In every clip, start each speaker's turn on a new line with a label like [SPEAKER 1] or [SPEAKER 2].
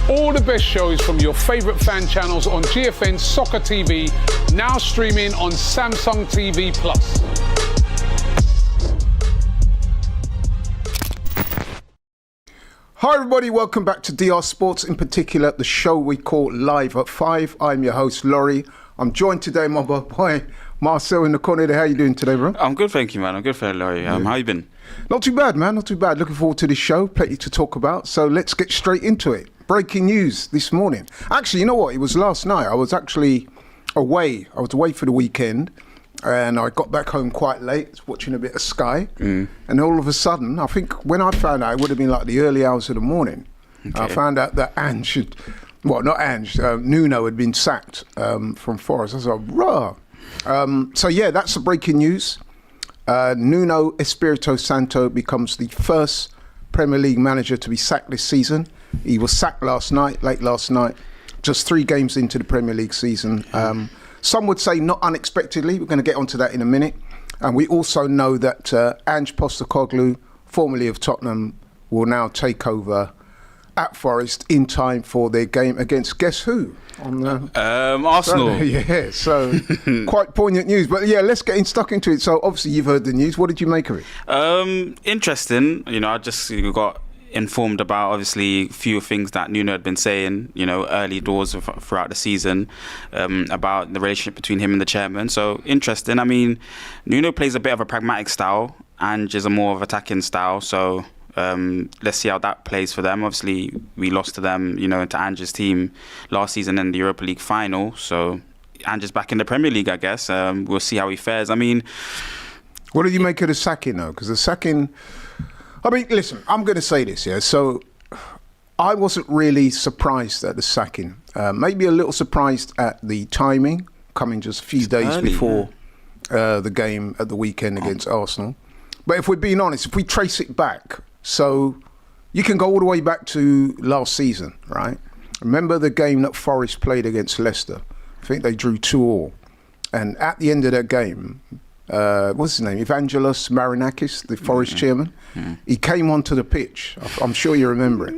[SPEAKER 1] All the best shows from your favourite fan channels on GFN Soccer TV, now streaming on Samsung TV Plus.
[SPEAKER 2] Hi everybody, welcome back to DR Sports, in particular the show we call Live at 5. I'm your host Laurie. I'm joined today by my boy Marcel in the corner there. How you doing today, bro?
[SPEAKER 3] I'm good, thank you, man. I'm good, Laurie. How you been?
[SPEAKER 2] Not too bad, man. Not too bad. Looking forward to this show. Plenty to talk about. So let's get straight into it. Breaking news this morning. Actually, you know what? It was last night. I was actually away. I was away for the weekend. And I got back home quite late, watching a bit of Sky. And all of a sudden, I think when I found out, it would have been like the early hours of the morning. Okay. I found out that Nuno had been sacked from Forest. I was like, rah. So yeah, that's the breaking news. Nuno Espirito Santo becomes the first Premier League manager to be sacked this season. He was sacked late last night, just 3 games into the Premier League season. Some would say not unexpectedly. We're going to get onto that in a minute. And we also know that Ange Postecoglou, formerly of Tottenham, will now take over at Forest in time for their game against guess who? On
[SPEAKER 3] Arsenal.
[SPEAKER 2] Yeah, so quite poignant news. But yeah, let's get stuck into it. So obviously you've heard the news. What did you make of it?
[SPEAKER 3] Interesting. I just got informed about obviously a few things that Nuno had been saying, early doors throughout the season, about the relationship between him and the chairman. So interesting. I mean, Nuno plays a bit of a pragmatic style, Ange is a more of attacking style. So let's see how that plays for them. Obviously, we lost to them, to Ange's team last season in the Europa League final. So Ange is back in the Premier League, I guess. We'll see how he fares. I mean,
[SPEAKER 2] what did you make of the sacking, though? Because the sacking, I mean, listen, I'm going to say this, yeah. So I wasn't really surprised at the sacking. Maybe a little surprised at the timing, coming just a few days before the game at the weekend against Arsenal. But if we're being honest, if we trace it back, so you can go all the way back to last season, right? Remember the game that Forest played against Leicester? I think they drew 2-2. And at the end of that game, what's his name? Evangelos Marinakis, the Forest chairman. He came onto the pitch. I'm sure you remember it.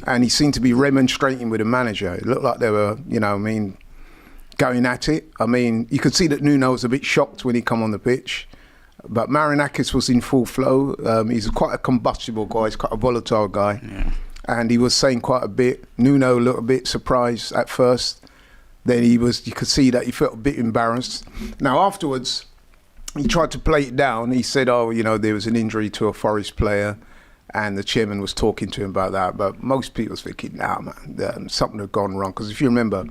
[SPEAKER 2] And he seemed to be remonstrating with the manager. It looked like they were, going at it. I mean, you could see that Nuno was a bit shocked when he come on the pitch. But Marinakis was in full flow. He's quite a combustible guy. He's quite a volatile guy. Yeah. And he was saying quite a bit. Nuno looked a bit surprised at first. Then you could see that he felt a bit embarrassed. Now, afterwards, he tried to play it down. He said, there was an injury to a Forest player. And the chairman was talking to him about that. But most people was thinking, nah, man, something had gone wrong. Because if you remember,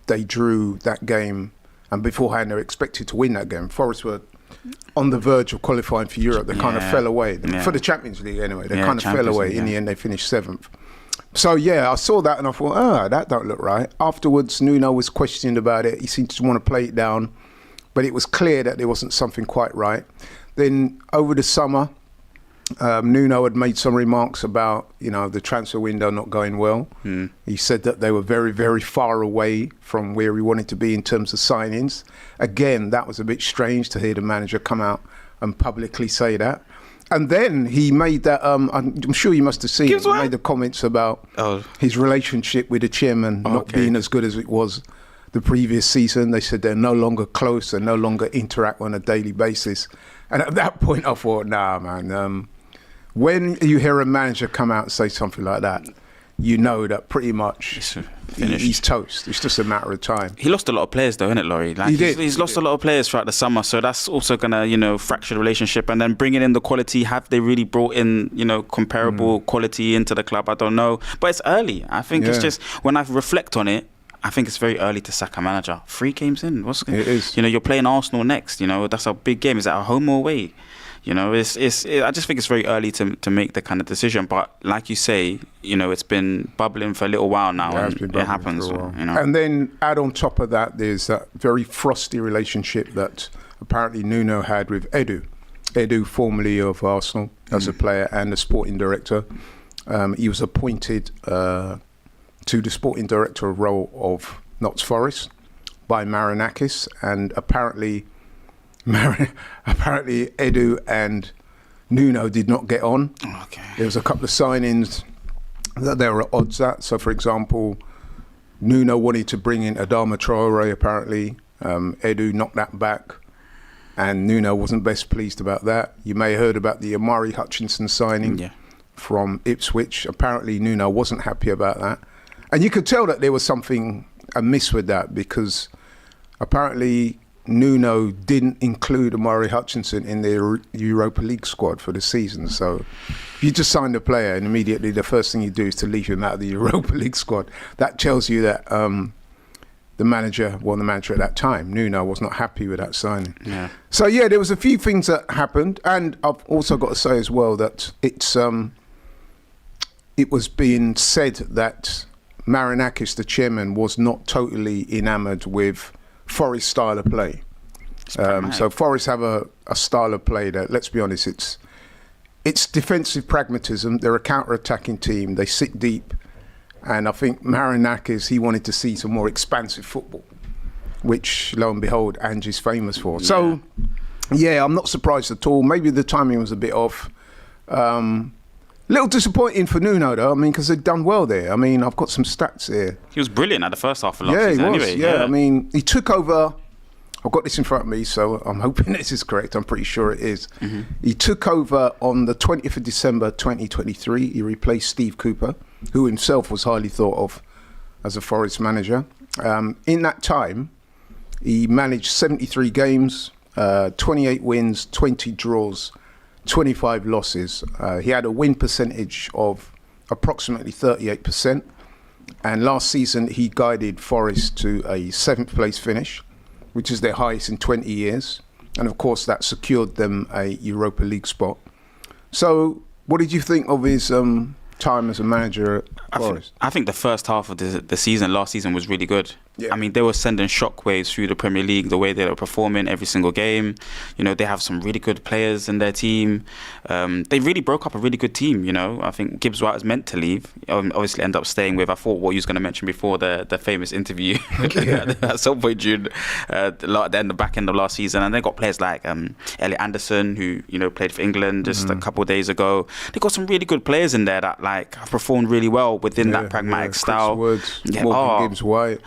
[SPEAKER 2] they drew that game. And beforehand, they were expected to win that game. Forest were on the verge of qualifying for Europe. They kind of fell away. For the Champions League, anyway. They kind of fell away. In the end, they finished 7th. So, yeah, I saw that and I thought, that don't look right. Afterwards, Nuno was questioned about it. He seemed to want to play it down. But it was clear that there wasn't something quite right. Then, over the summer, Nuno had made some remarks about, the transfer window not going well. He said that they were very, very far away from where he wanted to be in terms of signings. Again, that was a bit strange to hear the manager come out and publicly say that. And then he made that, I'm sure you must have seen, he made the comments about his relationship with the chairman not being as good as it was the previous season. They said they're no longer close and no longer interact on a daily basis. And at that point, I thought, nah, man. When you hear a manager come out and say something like that, you know that pretty much he's toast. It's just a matter of time.
[SPEAKER 3] He lost a lot of players, though, isn't it, Laurie? He's lost a lot of players throughout the summer, so that's also going to, fracture the relationship. And then bringing in the quality, have they really brought in, comparable quality into the club? I don't know. But it's early. I think it's just, when I reflect on it, I think it's very early to sack a manager. 3 games in. It is. You're playing Arsenal next. That's a big game. Is that a home or away? I just think it's very early to make the kind of decision. But like you say, it's been bubbling for a little while now, and it happens.
[SPEAKER 2] And then add on top of that, there's that very frosty relationship that apparently Nuno had with Edu, formerly of Arsenal, as a player and the sporting director. He was appointed to the sporting director role of Notts Forest by Marinakis, and apparently Edu and Nuno did not get on.
[SPEAKER 3] Okay.
[SPEAKER 2] There was a couple of signings that there are odds at. So, for example, Nuno wanted to bring in Adama Traore, apparently. Edu knocked that back, and Nuno wasn't best pleased about that. You may have heard about the Amari Hutchinson signing from Ipswich. Apparently, Nuno wasn't happy about that. And you could tell that there was something amiss with that, because apparently Nuno didn't include Amari Hutchinson in the Europa League squad for the season. So if you just signed a player and immediately the first thing you do is to leave him out of the Europa League squad, that tells you that the manager at that time, Nuno, was not happy with that signing.
[SPEAKER 3] Yeah.
[SPEAKER 2] So yeah, there was a few things that happened, and I've also got to say as well that it was being said that Marinakis, the chairman, was not totally enamoured with Forest's style of play. So Forest have a style of play that, let's be honest, it's defensive pragmatism. They're a counter-attacking team. They sit deep. And I think Marinakis, he wanted to see some more expansive football, which, lo and behold, Ange is famous for. Yeah. So, yeah, I'm not surprised at all. Maybe the timing was a bit off. Little disappointing for Nuno, though. I mean, because they'd done well there. I mean, I've got some stats here.
[SPEAKER 3] He was brilliant at the first half of last season.
[SPEAKER 2] He was.
[SPEAKER 3] Anyway.
[SPEAKER 2] Yeah, I mean, he took over. I've got this in front of me, so I'm hoping this is correct. I'm pretty sure it is. Mm-hmm. He took over on the 20th of December 2023. He replaced Steve Cooper, who himself was highly thought of as a Forest manager. In that time, he managed 73 games, 28 wins, 20 draws, 25 losses. He had a win percentage of approximately 38%. And last season, he guided Forest to a 7th place finish, which is their highest in 20 years. And of course, that secured them a Europa League spot. So what did you think of his time as a manager at Forest?
[SPEAKER 3] I think the first half of the season, last season, was really good. Yeah. I mean, they were sending shockwaves through the Premier League, the way they were performing every single game. You know, they have some really good players in their team. They really broke up a really good team, you know. I think Gibbs White was meant to leave. Obviously, ended up staying with, I thought what you was going to mention before, the famous interview at some point during the back end of last season. And they got players like Elliot Anderson, who, you know, played for England just a couple of days ago. They got some really good players in there that, like, have performed really well within that pragmatic style.
[SPEAKER 2] Chris Wood, Gibbs White.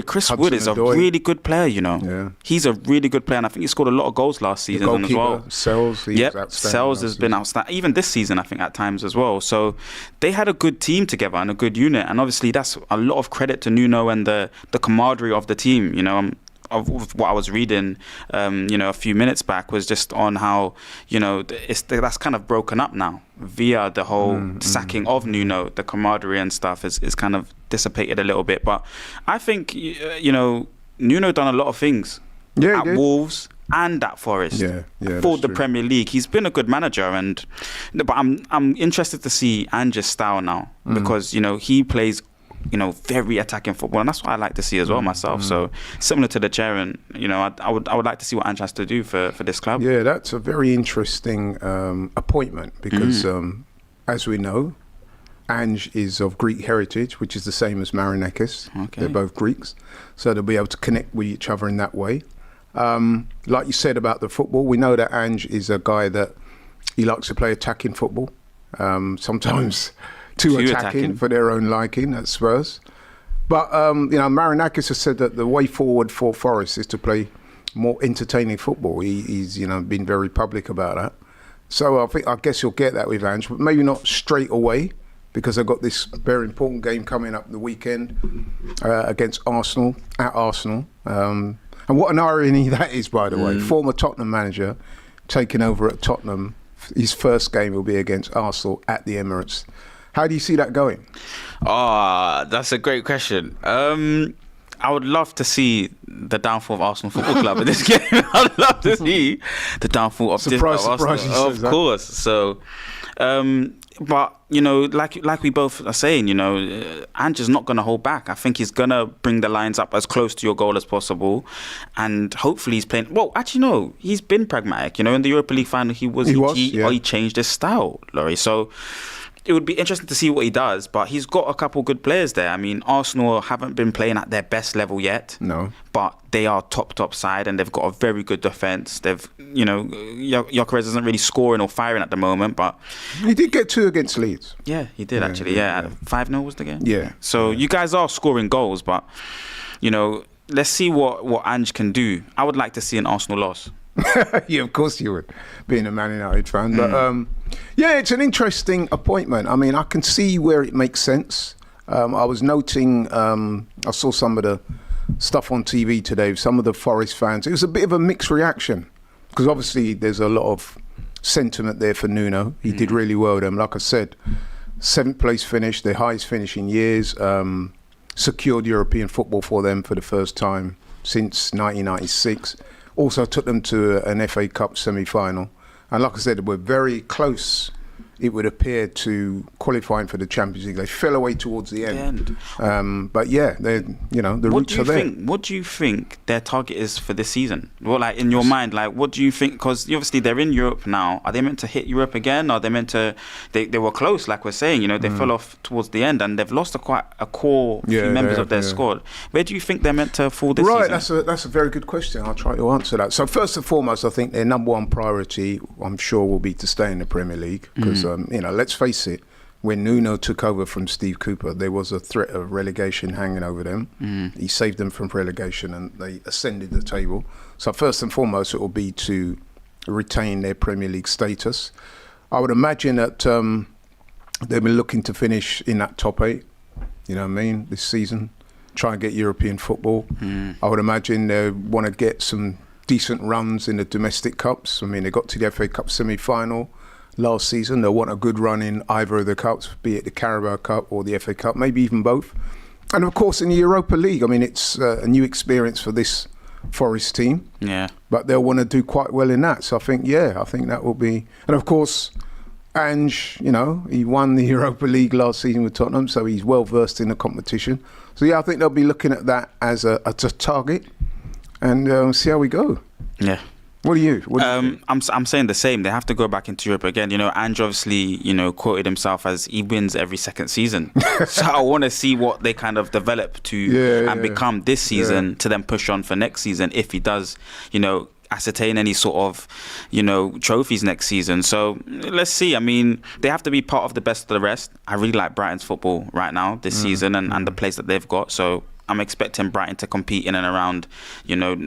[SPEAKER 3] Chris Wood is a really good player, you know. Yeah. He's a really good player, and I think he scored a lot of goals last season as well.
[SPEAKER 2] Sells
[SPEAKER 3] has been outstanding. Even this season, I think, at times as well. So they had a good team together and a good unit, and obviously that's a lot of credit to Nuno and the camaraderie of the team, you know. Of what I was reading, you know, a few minutes back was just on how, you know, that's kind of broken up now via the whole sacking of Nuno. The camaraderie and stuff is kind of dissipated a little bit. But I think, you know, Nuno done a lot of things at Wolves and at Forest for the Premier League. He's been a good manager, but I'm interested to see Ange's style now because, you know, he plays, you know, very attacking football, and that's what I like to see as well myself. So similar to the chair, and you know, I would like to see what Ange has to do for this club.
[SPEAKER 2] Yeah, that's a very interesting appointment because, as we know, Ange is of Greek heritage, which is the same as Marinakis. Okay. They're both Greeks, so they'll be able to connect with each other in that way. Like you said about the football, we know that Ange is a guy that he likes to play attacking football. Sometimes. Too attacking for their own liking at Spurs. But, you know, Marinakis has said that the way forward for Forest is to play more entertaining football. He's, you know, been very public about that. So I guess you'll get that with Ange, but maybe not straight away because I've got this very important game coming up the weekend against Arsenal, at Arsenal. And what an irony that is, by the way. Former Tottenham manager taking over at Tottenham. His first game will be against Arsenal at the Emirates. How do you see that going?
[SPEAKER 3] That's a great question. I would love to see the downfall of Arsenal Football Club in this game. I'd love to see the downfall of Arsenal. Of course. So, but you know, like we both are saying, you know, Ange is not going to hold back. I think he's going to bring the lines up as close to your goal as possible, and hopefully he's playing. Well, actually, no, he's been pragmatic. You know, in the Europa League final, he changed his style, Laurie. So it would be interesting to see what he does, but he's got a couple good players there. I mean, Arsenal haven't been playing at their best level yet.
[SPEAKER 2] No.
[SPEAKER 3] But they are top side, and they've got a very good defence. They've, Gyökeres isn't really scoring or firing at the moment, but
[SPEAKER 2] he did get 2 against Leeds.
[SPEAKER 3] Yeah, he did actually. Yeah, 5-0 was the game.
[SPEAKER 2] Yeah.
[SPEAKER 3] So you guys are scoring goals, but let's see what Ange can do. I would like to see an Arsenal loss.
[SPEAKER 2] Yeah, of course you would, being a Man United fan. But yeah, it's an interesting appointment. I mean, I can see where it makes sense. I was noting, I saw some of the stuff on TV today, some of the Forest fans. It was a bit of a mixed reaction because obviously there's a lot of sentiment there for Nuno. He did really well with them. Like I said, 7th place finish, their highest finish in years, secured European football for them for the first time since 1996. Also took them to an FA Cup semi-final. And like I said, they were very close, it would appear, to qualifying for the Champions League. They fell away towards the end. But yeah, the roots are there.
[SPEAKER 3] What do you think their target is for this season? Well, like in your mind, like what do you think? Because obviously they're in Europe now. Are they meant to hit Europe again? Or are they meant to? They were close, like we're saying. They fell off towards the end, and they've lost quite a core few members of their squad. Where do you think they're meant to fall this season?
[SPEAKER 2] Right, that's a very good question. I'll try to answer that. So first and foremost, I think their number one priority, I'm sure, will be to stay in the Premier League because let's face it, when Nuno took over from Steve Cooper, there was a threat of relegation hanging over them. He saved them from relegation and they ascended the table. So first and foremost, it will be to retain their Premier League status. I would imagine that they've been looking to finish in that top 8, this season, try and get European football. I would imagine they want to get some decent runs in the domestic cups. I mean, they got to the FA Cup semi-final last season. They'll want a good run in either of the cups, be it the Carabao Cup or the FA Cup, maybe even both. And of course in the Europa League, I mean, it's a new experience for this Forest team.
[SPEAKER 3] Yeah.
[SPEAKER 2] But they'll want to do quite well in that. So I think that will be... And of course, Ange, he won the Europa League last season with Tottenham, so he's well versed in the competition. So yeah, I think they'll be looking at that as a target and see how we go.
[SPEAKER 3] Yeah.
[SPEAKER 2] What do you think?
[SPEAKER 3] I'm saying the same. They have to go back into Europe again. Ange obviously, quoted himself as he wins every second season. So I want to see what they kind of develop to become this season to then push on for next season if he does, ascertain any sort of, trophies next season. So let's see. I mean, they have to be part of the best of the rest. I really like Brighton's football right now this season and the place that they've got. So I'm expecting Brighton to compete in and around,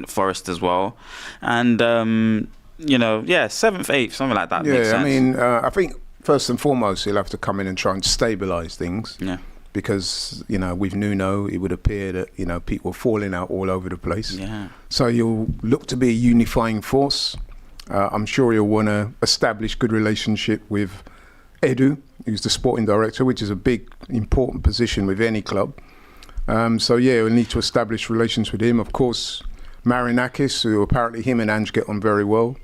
[SPEAKER 3] Forest as well. And, 7th, 8th, something like that makes sense.
[SPEAKER 2] I mean, I think first and foremost, he'll have to come in and try and stabilise things.
[SPEAKER 3] Yeah.
[SPEAKER 2] Because, with Nuno, it would appear that, people are falling out all over the place.
[SPEAKER 3] Yeah.
[SPEAKER 2] So you'll look to be a unifying force. I'm sure you'll want to establish good relationship with Edu, who's the sporting director, which is a big, important position with any club. We'll need to establish relations with him. Of course, Marinakis, who apparently him and Ange get on very well.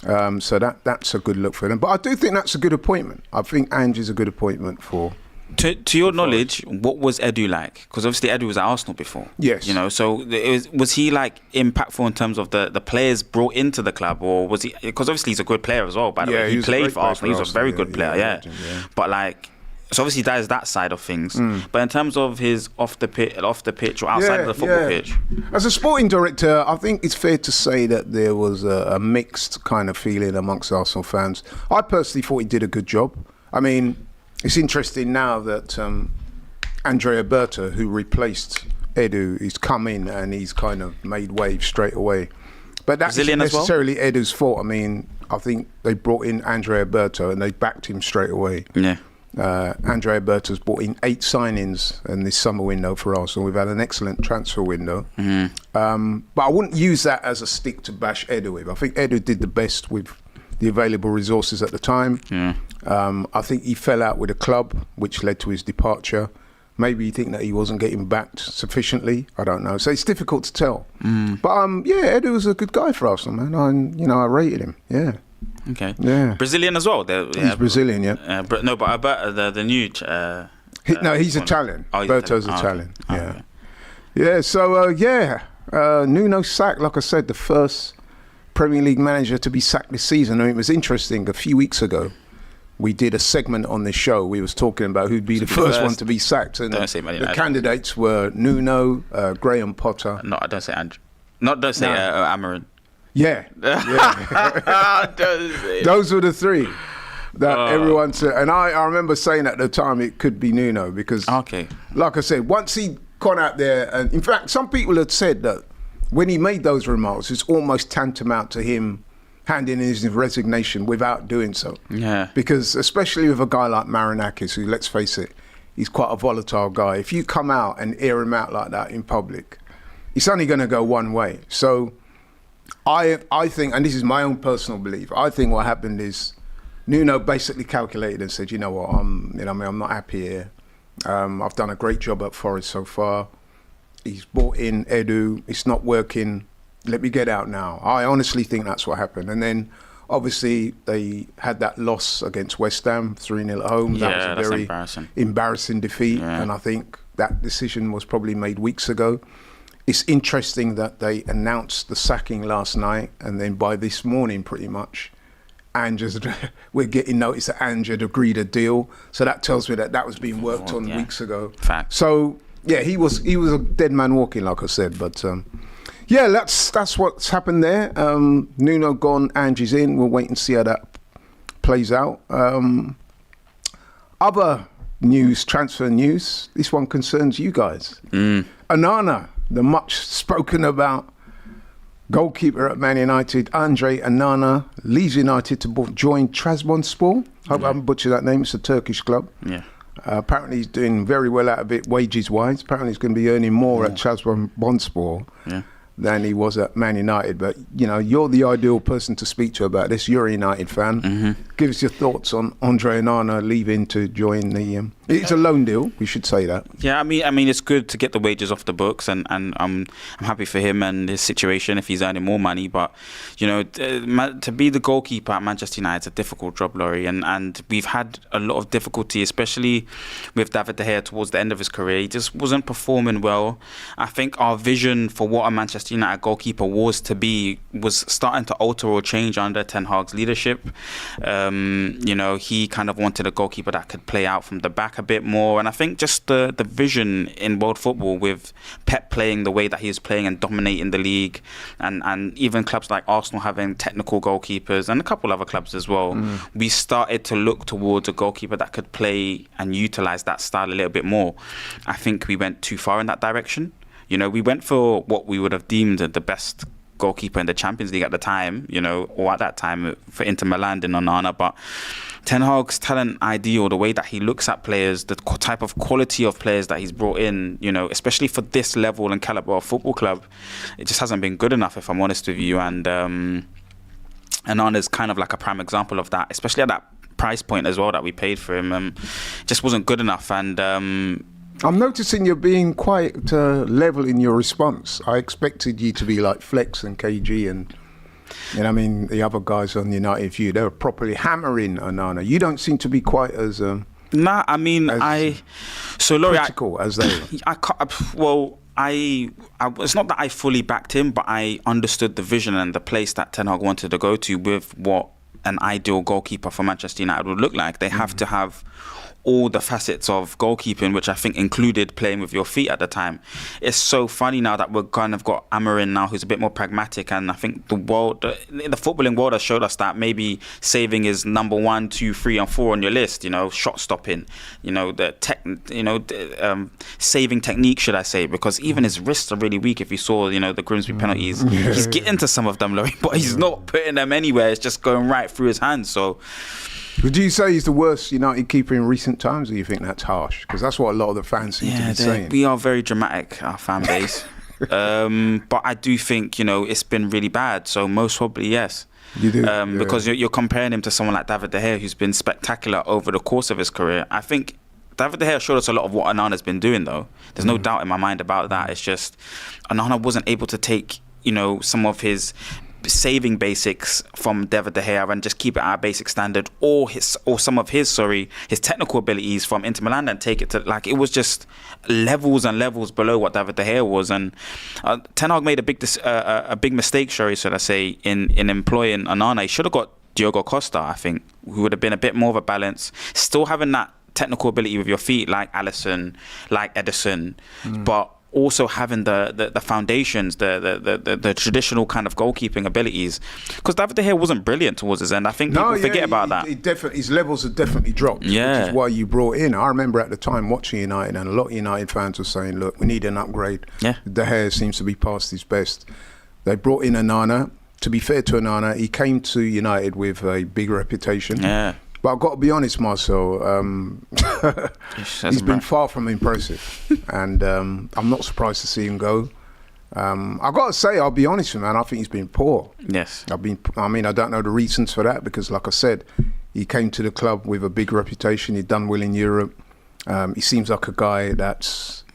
[SPEAKER 2] So that's a good look for them. But I do think that's a good appointment. I think Ange is a good appointment for...
[SPEAKER 3] To your knowledge, what was Edu like? Because obviously Edu was at Arsenal before.
[SPEAKER 2] Yes.
[SPEAKER 3] So was he like impactful in terms of the players brought into the club, or was he? Because obviously he's a good player as well. By the way, he played for Arsenal. He's a very good player. Yeah.
[SPEAKER 2] Legend, yeah.
[SPEAKER 3] But like, so obviously that is that side of things. But in terms of his off the pitch or outside of the football pitch,
[SPEAKER 2] as a sporting director, I think it's fair to say that there was a mixed kind of feeling amongst Arsenal fans. I personally thought he did a good job. I mean, it's interesting now that Andrea Berta, who replaced Edu, he's come in and he's kind of made waves straight away. But that's not necessarily Edu's fault. I mean, I think they brought in Andrea Berta and they backed him straight away.
[SPEAKER 3] Yeah.
[SPEAKER 2] Andrea Berta's brought in 8 signings in this summer window for Arsenal. We've had an excellent transfer window. But I wouldn't use that as a stick to bash Edu with. I think Edu did the best with the available resources at the time.
[SPEAKER 3] Yeah.
[SPEAKER 2] I think he fell out with the club, which led to his departure. Maybe you think that he wasn't getting backed sufficiently. I don't know. So it's difficult to tell. But Edu was a good guy for Arsenal, man. I rated him. Yeah.
[SPEAKER 3] Okay.
[SPEAKER 2] Yeah.
[SPEAKER 3] Brazilian as well.
[SPEAKER 2] He's Brazilian, yeah.
[SPEAKER 3] But Alberto, the new.
[SPEAKER 2] He's Italian. Berto's Italian.
[SPEAKER 3] Okay.
[SPEAKER 2] Yeah. Yeah. So Nuno sacked, like I said, the first Premier League manager to be sacked this season. I mean, it was interesting. A few weeks ago, we did a segment on the show. We was talking about who'd be the first one to be sacked, and
[SPEAKER 3] Don't say Man United.
[SPEAKER 2] the candidates were Nuno, Graham Potter.
[SPEAKER 3] No, don't say Ange. Don't say Amarin.
[SPEAKER 2] Yeah,
[SPEAKER 3] Don't say
[SPEAKER 2] those were the three that everyone said. And I remember saying at the time it could be Nuno because, like I said, once he gone out there, and in fact, some people had said that when he made those remarks, it's almost tantamount to him handing in his resignation without doing so.
[SPEAKER 3] Yeah.
[SPEAKER 2] Because especially with a guy like Marinakis, who, let's face it, he's quite a volatile guy. If you come out and air him out like that in public, it's only going to go one way. So I think, and this is my own personal belief, I think what happened is Nuno basically calculated and said, you know what, I'm not happy here. I've done a great job at Forest so far. He's brought in Edu. It's not working. Let me get out now. I honestly think that's what happened. And then, obviously, they had that loss against West Ham, 3-0 at home. That was a very embarrassing defeat. Yeah. And I think that decision was probably made weeks ago. It's interesting that they announced the sacking last night, and then by this morning, pretty much, we're getting notice that Ange had agreed a deal. So that tells me that was being worked on weeks ago.
[SPEAKER 3] Fact.
[SPEAKER 2] So yeah, he was a dead man walking, like I said. But yeah, that's what's happened there. Nuno gone, Ange is in. We'll wait and see how that plays out. Other news, transfer news. This one concerns you guys. Onana, the much spoken about goalkeeper at Man United, Andre Onana, leaves United to join Trabzonspor. Hope I haven't butchered that name. It's a Turkish club.
[SPEAKER 3] Yeah.
[SPEAKER 2] Apparently he's doing very well out of it, wages-wise. Apparently he's going to be earning more at Trabzonspor than he was at Man United. But, you know, you're the ideal person to speak to about this. You're a United fan. Give us your thoughts on Andre Onana leaving to join the... it's a loan deal, we should say that.
[SPEAKER 3] Yeah, I mean, it's good to get the wages off the books, and I'm happy for him and his situation if he's earning more money. But, you know, to be the goalkeeper at Manchester United is a difficult job, Laurie, and we've had a lot of difficulty, especially with David De Gea towards the end of his career. He just wasn't performing well. I think our vision for what a Manchester United goalkeeper was starting to alter or change under Ten Hag's leadership. You know, he kind of wanted a goalkeeper that could play out from the back a bit more, and I think just the vision in world football with Pep playing the way that he is playing and dominating the league, and even clubs like Arsenal having technical goalkeepers and a couple other clubs as well, we started to look towards a goalkeeper that could play and utilise that style a little bit more. I think we went too far in that direction. You know, we went for what we would have deemed the best goalkeeper in the Champions League at the time, you know, or at that time for Inter Milan in Onana. But Ten Hag's talent ideal, the way that he looks at players, the type of quality of players that he's brought in, you know, especially for this level and caliber of football club, it just hasn't been good enough, if I'm honest with you. And Onana's kind of like a prime example of that, especially at that price point as well that we paid for him. Just wasn't good enough. And
[SPEAKER 2] I'm noticing you're being quite level in your response. I expected you to be like Flex and KG and I mean the other guys on United View. They were properly hammering Onana. You don't seem to be quite as
[SPEAKER 3] nah. I mean, Laurie,
[SPEAKER 2] critical as they were.
[SPEAKER 3] It's not that I fully backed him, but I understood the vision and the place that Ten Hag wanted to go to with what an ideal goalkeeper for Manchester United would look like. They have to have all the facets of goalkeeping, which I think included playing with your feet at the time. It's so funny now that we've kind of got Amarin now, who's a bit more pragmatic, and I think the footballing world has showed us that maybe saving is number 1, 2, 3, and 4 on your list. You know, shot stopping, you know, saving technique, should I say? Because even his wrists are really weak. If you saw, you know, the Grimsby penalties, he's getting to some of them, Laurie, but he's not putting them anywhere. It's just going right through his hands. So.
[SPEAKER 2] Would you say he's the worst United keeper in recent times, or do you think that's harsh? Because that's what a lot of the fans seem to be saying.
[SPEAKER 3] We are very dramatic, our fan base. But I do think, you know, it's been really bad. So most probably, yes.
[SPEAKER 2] You do?
[SPEAKER 3] Because you're comparing him to someone like David De Gea, who's been spectacular over the course of his career. I think David De Gea showed us a lot of what Onana's been doing, though. There's no doubt in my mind about that. It's just Onana wasn't able to take, you know, some of his saving basics from David De Gea and just keep it at a basic standard, or some of his technical abilities from Inter Milan and take it to, like, it was just levels and levels below what David De Gea was. And Ten Hag made a big mistake, should I say, in employing Onana. He should have got Diogo Costa, I think, who would have been a bit more of a balance, still having that technical ability with your feet, like Alisson, like Ederson, but also having the foundations, the traditional kind of goalkeeping abilities. Because David De Gea wasn't brilliant towards his end. I think people forget about that.
[SPEAKER 2] His levels have definitely dropped, which is why you brought in. I remember at the time watching United, and a lot of United fans were saying, look, we need an upgrade.
[SPEAKER 3] Yeah.
[SPEAKER 2] De Gea seems to be past his best. They brought in Onana. To be fair to Onana, he came to United with a big reputation. Yeah. But I've got to be honest, Marcel, he's been far from impressive. And I'm not surprised to see him go. I've got to say, I'll be honest with you, man, I think he's been poor.
[SPEAKER 3] Yes.
[SPEAKER 2] I don't know the reasons for that, because like I said, he came to the club with a big reputation. He'd done well in Europe. He seems like a guy that's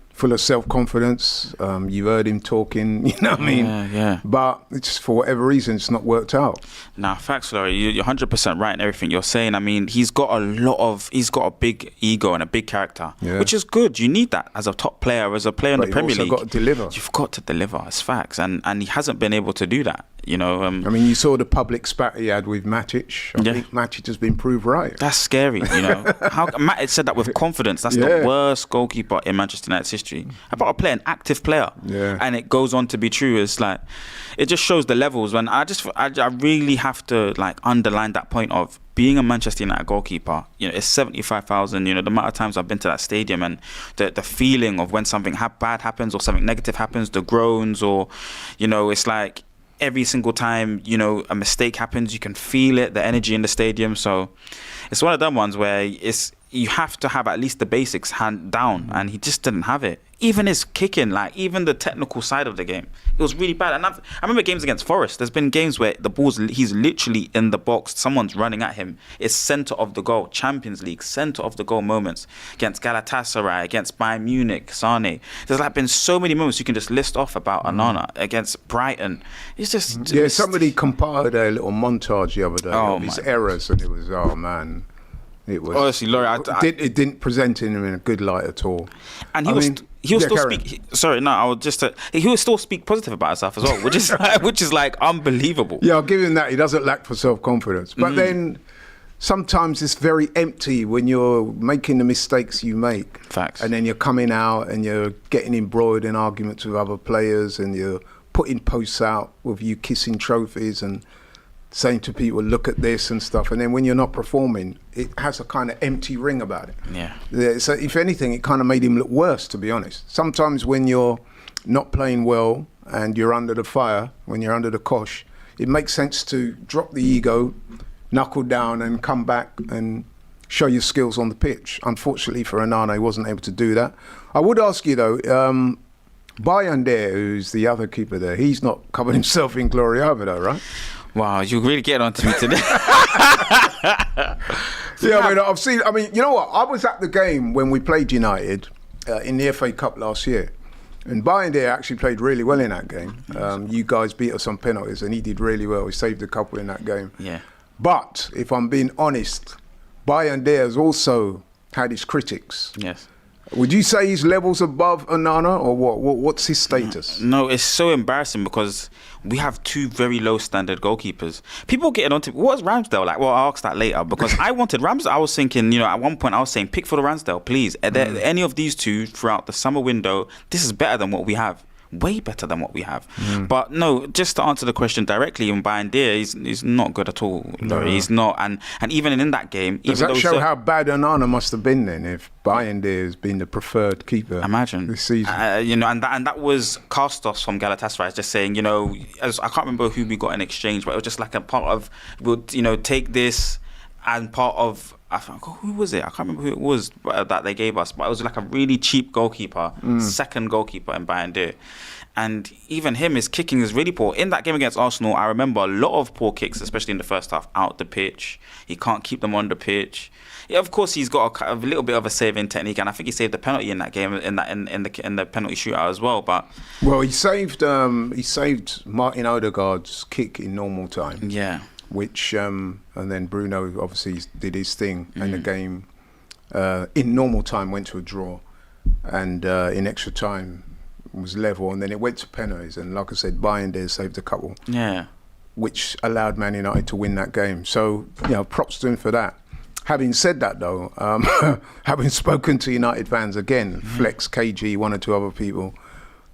[SPEAKER 2] full of self-confidence. You've heard him talking, you know what I mean?
[SPEAKER 3] Yeah.
[SPEAKER 2] But it's, for whatever reason, it's not worked out.
[SPEAKER 3] Nah, facts, Laurie. You're 100% right in everything you're saying. I mean, he's got a big ego and a big character, which is good. You need that as a top player, as a player in the Premier League.
[SPEAKER 2] You've got to deliver.
[SPEAKER 3] You've got to deliver. It's facts. And he hasn't been able to do that. You know,
[SPEAKER 2] I mean, you saw the public spat he had with Matic. I think Matic has been proved right.
[SPEAKER 3] That's scary, you know. How Matic said that with confidence. That's the worst goalkeeper in Manchester United's history. About a player, an active player, and it goes on to be true. It's like, it just shows the levels. When I really have to like underline that point of being a Manchester United goalkeeper. You know, it's 75,000. You know, the amount of times I've been to that stadium, and the feeling of when something bad happens or something negative happens, the groans, or, you know, it's like, every single time, you know, a mistake happens, you can feel it, the energy in the stadium. So it's one of them ones where you have to have at least the basics hand down, and he just didn't have it. Even his kicking, like even the technical side of the game, it was really bad. And I remember games against Forest. There's been games where he's literally in the box, someone's running at him. It's centre of the goal, Champions League, centre of the goal moments against Galatasaray, against Bayern Munich, Sane. There's like been so many moments you can just list off about Onana against Brighton. It's just
[SPEAKER 2] somebody compiled a little montage the other day of his errors, and it was man. It was
[SPEAKER 3] honestly, Laurie,
[SPEAKER 2] it didn't present him in a good light at all.
[SPEAKER 3] And he will still speak. He will still speak positive about himself as well, which is like unbelievable.
[SPEAKER 2] Yeah, I'll give him that. He doesn't lack for self-confidence, but then sometimes it's very empty when you're making the mistakes you make.
[SPEAKER 3] Facts.
[SPEAKER 2] And then you're coming out and you're getting embroiled in arguments with other players, and you're putting posts out with you kissing trophies and saying to people, look at this and stuff. And then when you're not performing, it has a kind of empty ring about it. Yeah. So if anything, it kind of made him look worse, to be honest. Sometimes when you're not playing well and you're under the fire, when you're under the cosh, it makes sense to drop the ego, knuckle down and come back and show your skills on the pitch. Unfortunately for Onana, he wasn't able to do that. I would ask you though, Bayande, who's the other keeper there, he's not covered himself in glory either though, right?
[SPEAKER 3] Wow, you're really getting on to me today.
[SPEAKER 2] I mean, you know what? I was at the game when we played United in the FA Cup last year. And Bayande actually played really well in that game. You guys beat us on penalties, and he did really well. He saved a couple in that game.
[SPEAKER 3] Yeah.
[SPEAKER 2] But if I'm being honest, Bayande has also had his critics.
[SPEAKER 3] Yes.
[SPEAKER 2] Would you say his level's above Onana, or what? What's his status?
[SPEAKER 3] No, it's so embarrassing because we have two very low standard goalkeepers. People getting onto what's Ramsdale like? Well, I'll ask that later, because I wanted Ramsdale. I was thinking, you know, at one point I was saying Pickford or Ramsdale, please. Are there any of these two throughout the summer window? This is better than what we have. Way better than what we have. But no, just to answer the question directly, in Bayern, he's not good at all. No. He's not, and even in that game,
[SPEAKER 2] does that show how bad Onana must have been then, if Bayern has been the preferred keeper?
[SPEAKER 3] Imagine
[SPEAKER 2] this season.
[SPEAKER 3] You know, and that was Costos from Galatasaray just saying, you know, I can't remember who we got in exchange, but it was just like a part of, you know, take this and part of. I forgot who was it? I can't remember who it was that they gave us, but it was like a really cheap goalkeeper, second goalkeeper in Bayern. And even him, his kicking is really poor. In that game against Arsenal, I remember a lot of poor kicks, especially in the first half, out the pitch. He can't keep them on the pitch. Yeah, of course, he's got a little bit of a saving technique, and I think he saved the penalty in that game, in the penalty shootout as well. But
[SPEAKER 2] he saved Martin Odegaard's kick in normal time.
[SPEAKER 3] Yeah.
[SPEAKER 2] Which and then Bruno obviously did his thing, and the game in normal time went to a draw, and in extra time was level, and then it went to penalties, and like I said, Bayern saved a couple.
[SPEAKER 3] Yeah.
[SPEAKER 2] which allowed Man United to win that game. So, props to him for that. Having said that, though, having spoken to United fans again, Flex, KG, one or two other people,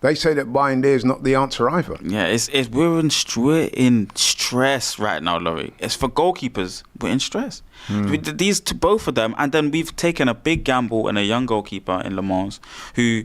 [SPEAKER 2] they say that buying there is not the answer either.
[SPEAKER 3] Yeah, we're in stress right now, Laurie. It's for goalkeepers. We're in stress. These to both of them, and then we've taken a big gamble in a young goalkeeper in Le Mans who.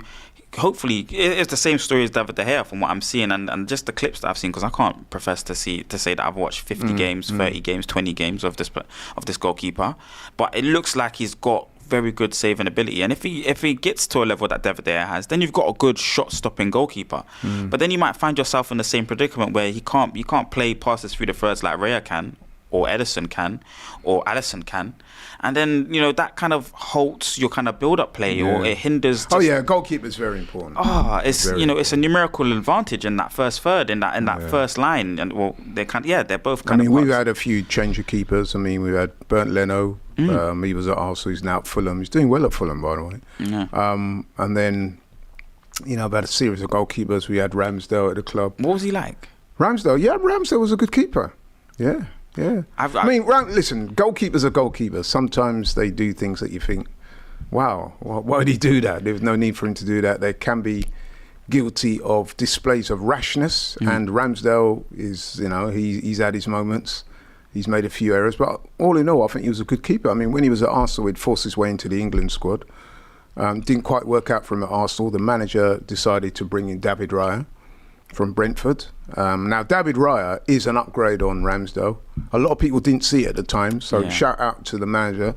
[SPEAKER 3] Hopefully, it's the same story as David De Gea from what I'm seeing and just the clips that I've seen, because I can't profess to say that I've watched 50 games, 30 games, 20 games of this goalkeeper, but it looks like he's got very good saving ability, and if he gets to a level that David De Gea has, then you've got a good shot-stopping goalkeeper. But then you might find yourself in the same predicament where you can't play passes through the thirds like Raya can, or Edison can, or Alisson can. And then, that kind of halts your kind of build-up play, or it hinders.
[SPEAKER 2] Goalkeeper is very important.
[SPEAKER 3] It's a numerical advantage in that first third, in that first line, and they're both.
[SPEAKER 2] We've had a few change of keepers. I mean, we've had Bernd Leno. He was at Arsenal. He's now at Fulham. He's doing well at Fulham, by the way.
[SPEAKER 3] Yeah.
[SPEAKER 2] And then, I've had a series of goalkeepers. We had Ramsdale at the club.
[SPEAKER 3] What was he like?
[SPEAKER 2] Ramsdale was a good keeper. Yeah. Listen, goalkeepers are goalkeepers. Sometimes they do things that you think, wow, why did he do that? There's no need for him to do that. They can be guilty of displays of rashness, and Ramsdale is, he's had his moments. He's made a few errors, but all in all, I think he was a good keeper. I mean, when he was at Arsenal, he'd forced his way into the England squad. Didn't quite work out for him at Arsenal. The manager decided to bring in David Raya from Brentford. Now, David Raya is an upgrade on Ramsdale. A lot of people didn't see it at the time, so shout out to the manager,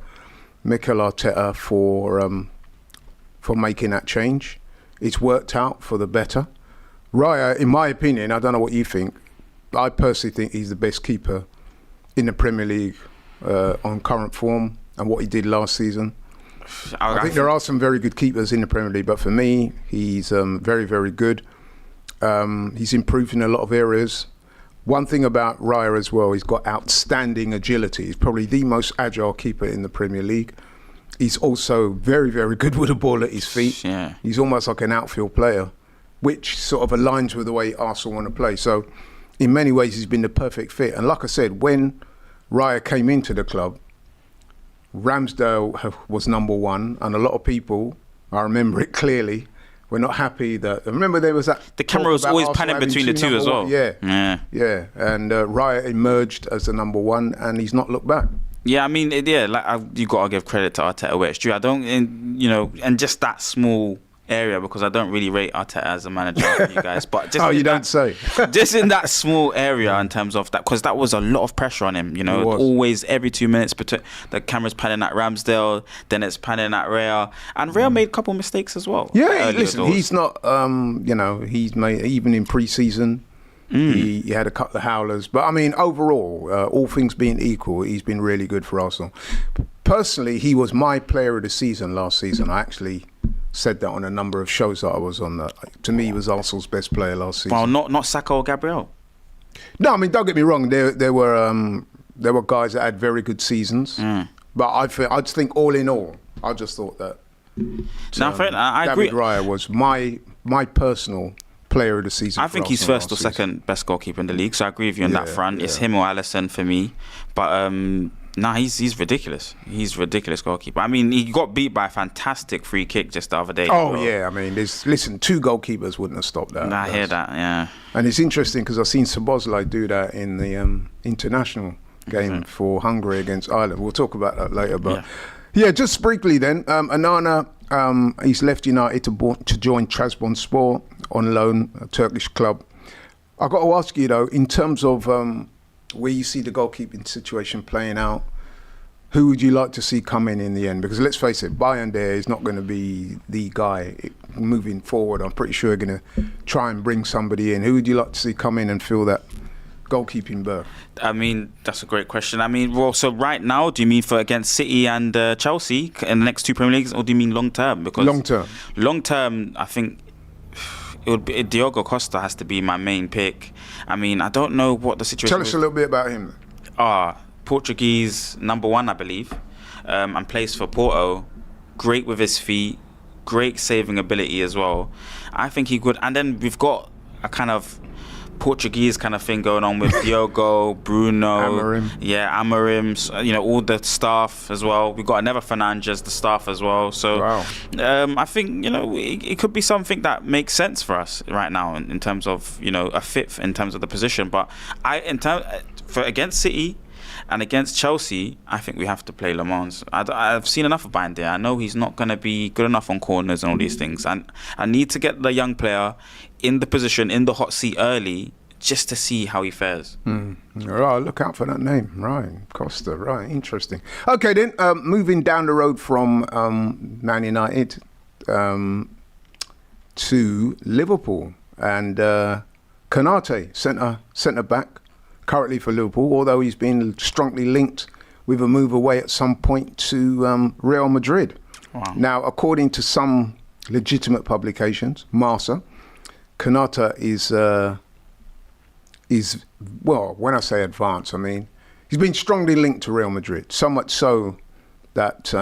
[SPEAKER 2] Mikel Arteta, for making that change. It's worked out for the better. Raya, in my opinion, I don't know what you think, I personally think he's the best keeper in the Premier League on current form and what he did last season. I think there are some very good keepers in the Premier League, but for me, he's very, very good. He's improved in a lot of areas. One thing about Raya as well, he's got outstanding agility. He's probably the most agile keeper in the Premier League. He's also very, very good with the ball at his feet.
[SPEAKER 3] Yeah.
[SPEAKER 2] He's almost like an outfield player, which sort of aligns with the way Arsenal want to play. So in many ways, he's been the perfect fit. And like I said, when Raya came into the club, Ramsdale was number one, and a lot of people, I remember it clearly, we're not happy that. Remember, there was that.
[SPEAKER 3] The camera was always panning between the two as well.
[SPEAKER 2] Yeah. And Raya emerged as the number one, and he's not looked back.
[SPEAKER 3] Yeah, I mean, you got to give credit to Arteta where it's true. I don't, and just that small area, because I don't really rate Arteta as a manager, you guys. But just
[SPEAKER 2] don't say.
[SPEAKER 3] Just in that small area in terms of that, because that was a lot of pressure on him. Always every 2 minutes, the camera's panning at Ramsdale, then it's panning at Raya, and Raya made a couple mistakes as well.
[SPEAKER 2] Yeah, listen, he's not. He's made, even in pre-season, he had a couple of howlers. But I mean, overall, all things being equal, he's been really good for Arsenal. Personally, he was my player of the season last season. I actually said that on a number of shows that I was on. To me, he was Arsenal's best player last season.
[SPEAKER 3] Well, not Saka or Gabriel.
[SPEAKER 2] No, I mean, don't get me wrong. There were guys that had very good seasons, but I just think all in all, I just thought that.
[SPEAKER 3] I agree.
[SPEAKER 2] David Raya was my personal player of the season.
[SPEAKER 3] I think he's first or second best goalkeeper in the league. So I agree with you on that front. Yeah. It's him or Alisson for me, but. He's ridiculous. He's ridiculous goalkeeper. I mean, he got beat by a fantastic free kick just the other day.
[SPEAKER 2] I mean, two goalkeepers wouldn't have stopped that.
[SPEAKER 3] I hear that, yeah.
[SPEAKER 2] And it's interesting because I've seen Szoboszlai do that in the international game for Hungary against Ireland. We'll talk about that later. But just briefly then, Onana, he's left United to join Trabzonspor on loan, a Turkish club. I've got to ask you though, in terms of where you see the goalkeeping situation playing out, who would you like to see come in the end? Because let's face it, Bayern there is not going to be the guy moving forward. I'm pretty sure they're going to try and bring somebody in. Who would you like to see come in and fill that goalkeeping berth?
[SPEAKER 3] I mean, that's a great question. I mean, well, so right now, do you mean for against City and Chelsea in the next two Premier Leagues, or do you mean long term? Because long term, I think it would be Diogo Costa has to be my main pick. I mean, I don't know what the situation.
[SPEAKER 2] Tell us a little bit about him.
[SPEAKER 3] Portuguese number one, I believe, and plays for Porto. Great with his feet, great saving ability as well. I think he could. And then we've got a kind of Portuguese kind of thing going on with Diogo, Bruno, Amorim, all the staff as well. We've got another Fernandes, the staff as well. So I think it could be something that makes sense for us right now in terms of a fit in terms of the position. But against City and against Chelsea, I think we have to play Le Mans. I've seen enough of Bayern. I know he's not going to be good enough on corners and all these things. And I need to get the young player in the position, in the hot seat early, just to see how he fares.
[SPEAKER 2] Right, look out for that name. Right, Costa. Right, interesting. Okay, then, moving down the road from Man United to Liverpool. And Konate, centre back, currently for Liverpool, although he's been strongly linked with a move away at some point to Real Madrid.
[SPEAKER 3] Wow.
[SPEAKER 2] Now, according to some legitimate publications, Marca, Konate is well, when I say advanced, I mean he's been strongly linked to Real Madrid, so much so that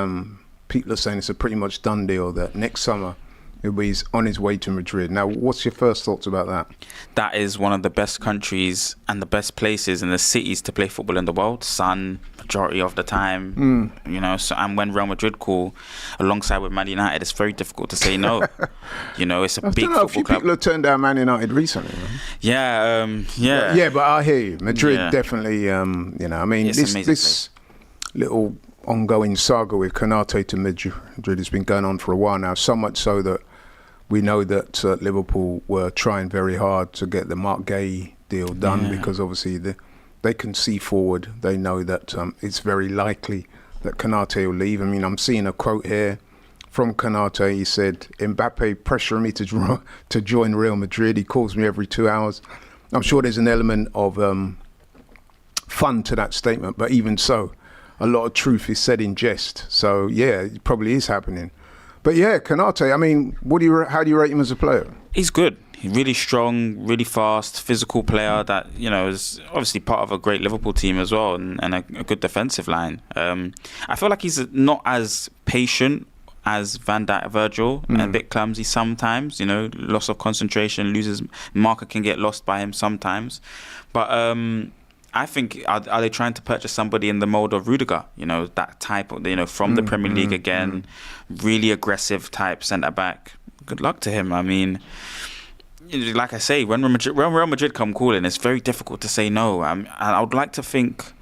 [SPEAKER 2] people are saying it's a pretty much done deal that next summer he'll be on his way to Madrid. Now, what's your first thoughts about that?
[SPEAKER 3] That is one of the best countries and the best places and the cities to play football in the world. Sun, majority of the time, So, and when Real Madrid call alongside with Man United, it's very difficult to say no. It's a big football club. A few
[SPEAKER 2] people have turned down Man United recently. Right? Yeah, but I hear you. Madrid definitely. This little ongoing saga with Konate to Madrid has been going on for a while now. So much so that we know that Liverpool were trying very hard to get the Mark Gay deal done because obviously they can see forward. They know that it's very likely that Konate will leave. I mean, I'm seeing a quote here from Konate. He said, "Mbappe pressuring me to join Real Madrid. He calls me every 2 hours." I'm sure there's an element of fun to that statement, but even so, a lot of truth is said in jest. So yeah, it probably is happening. But yeah, Konate, I mean, how do you rate him as a player?
[SPEAKER 3] He's good. He's really strong, really fast, physical player that, is obviously part of a great Liverpool team as well and a good defensive line. I feel like he's not as patient as Van Dijk, Virgil, and a bit clumsy sometimes, loss of concentration, marker can get lost by him sometimes. But I think, are they trying to purchase somebody in the mold of Rudiger? That type of, from the Premier League again, really aggressive type centre-back. Good luck to him. I mean, like I say, when Real Madrid come calling, it's very difficult to say no. I would like to think,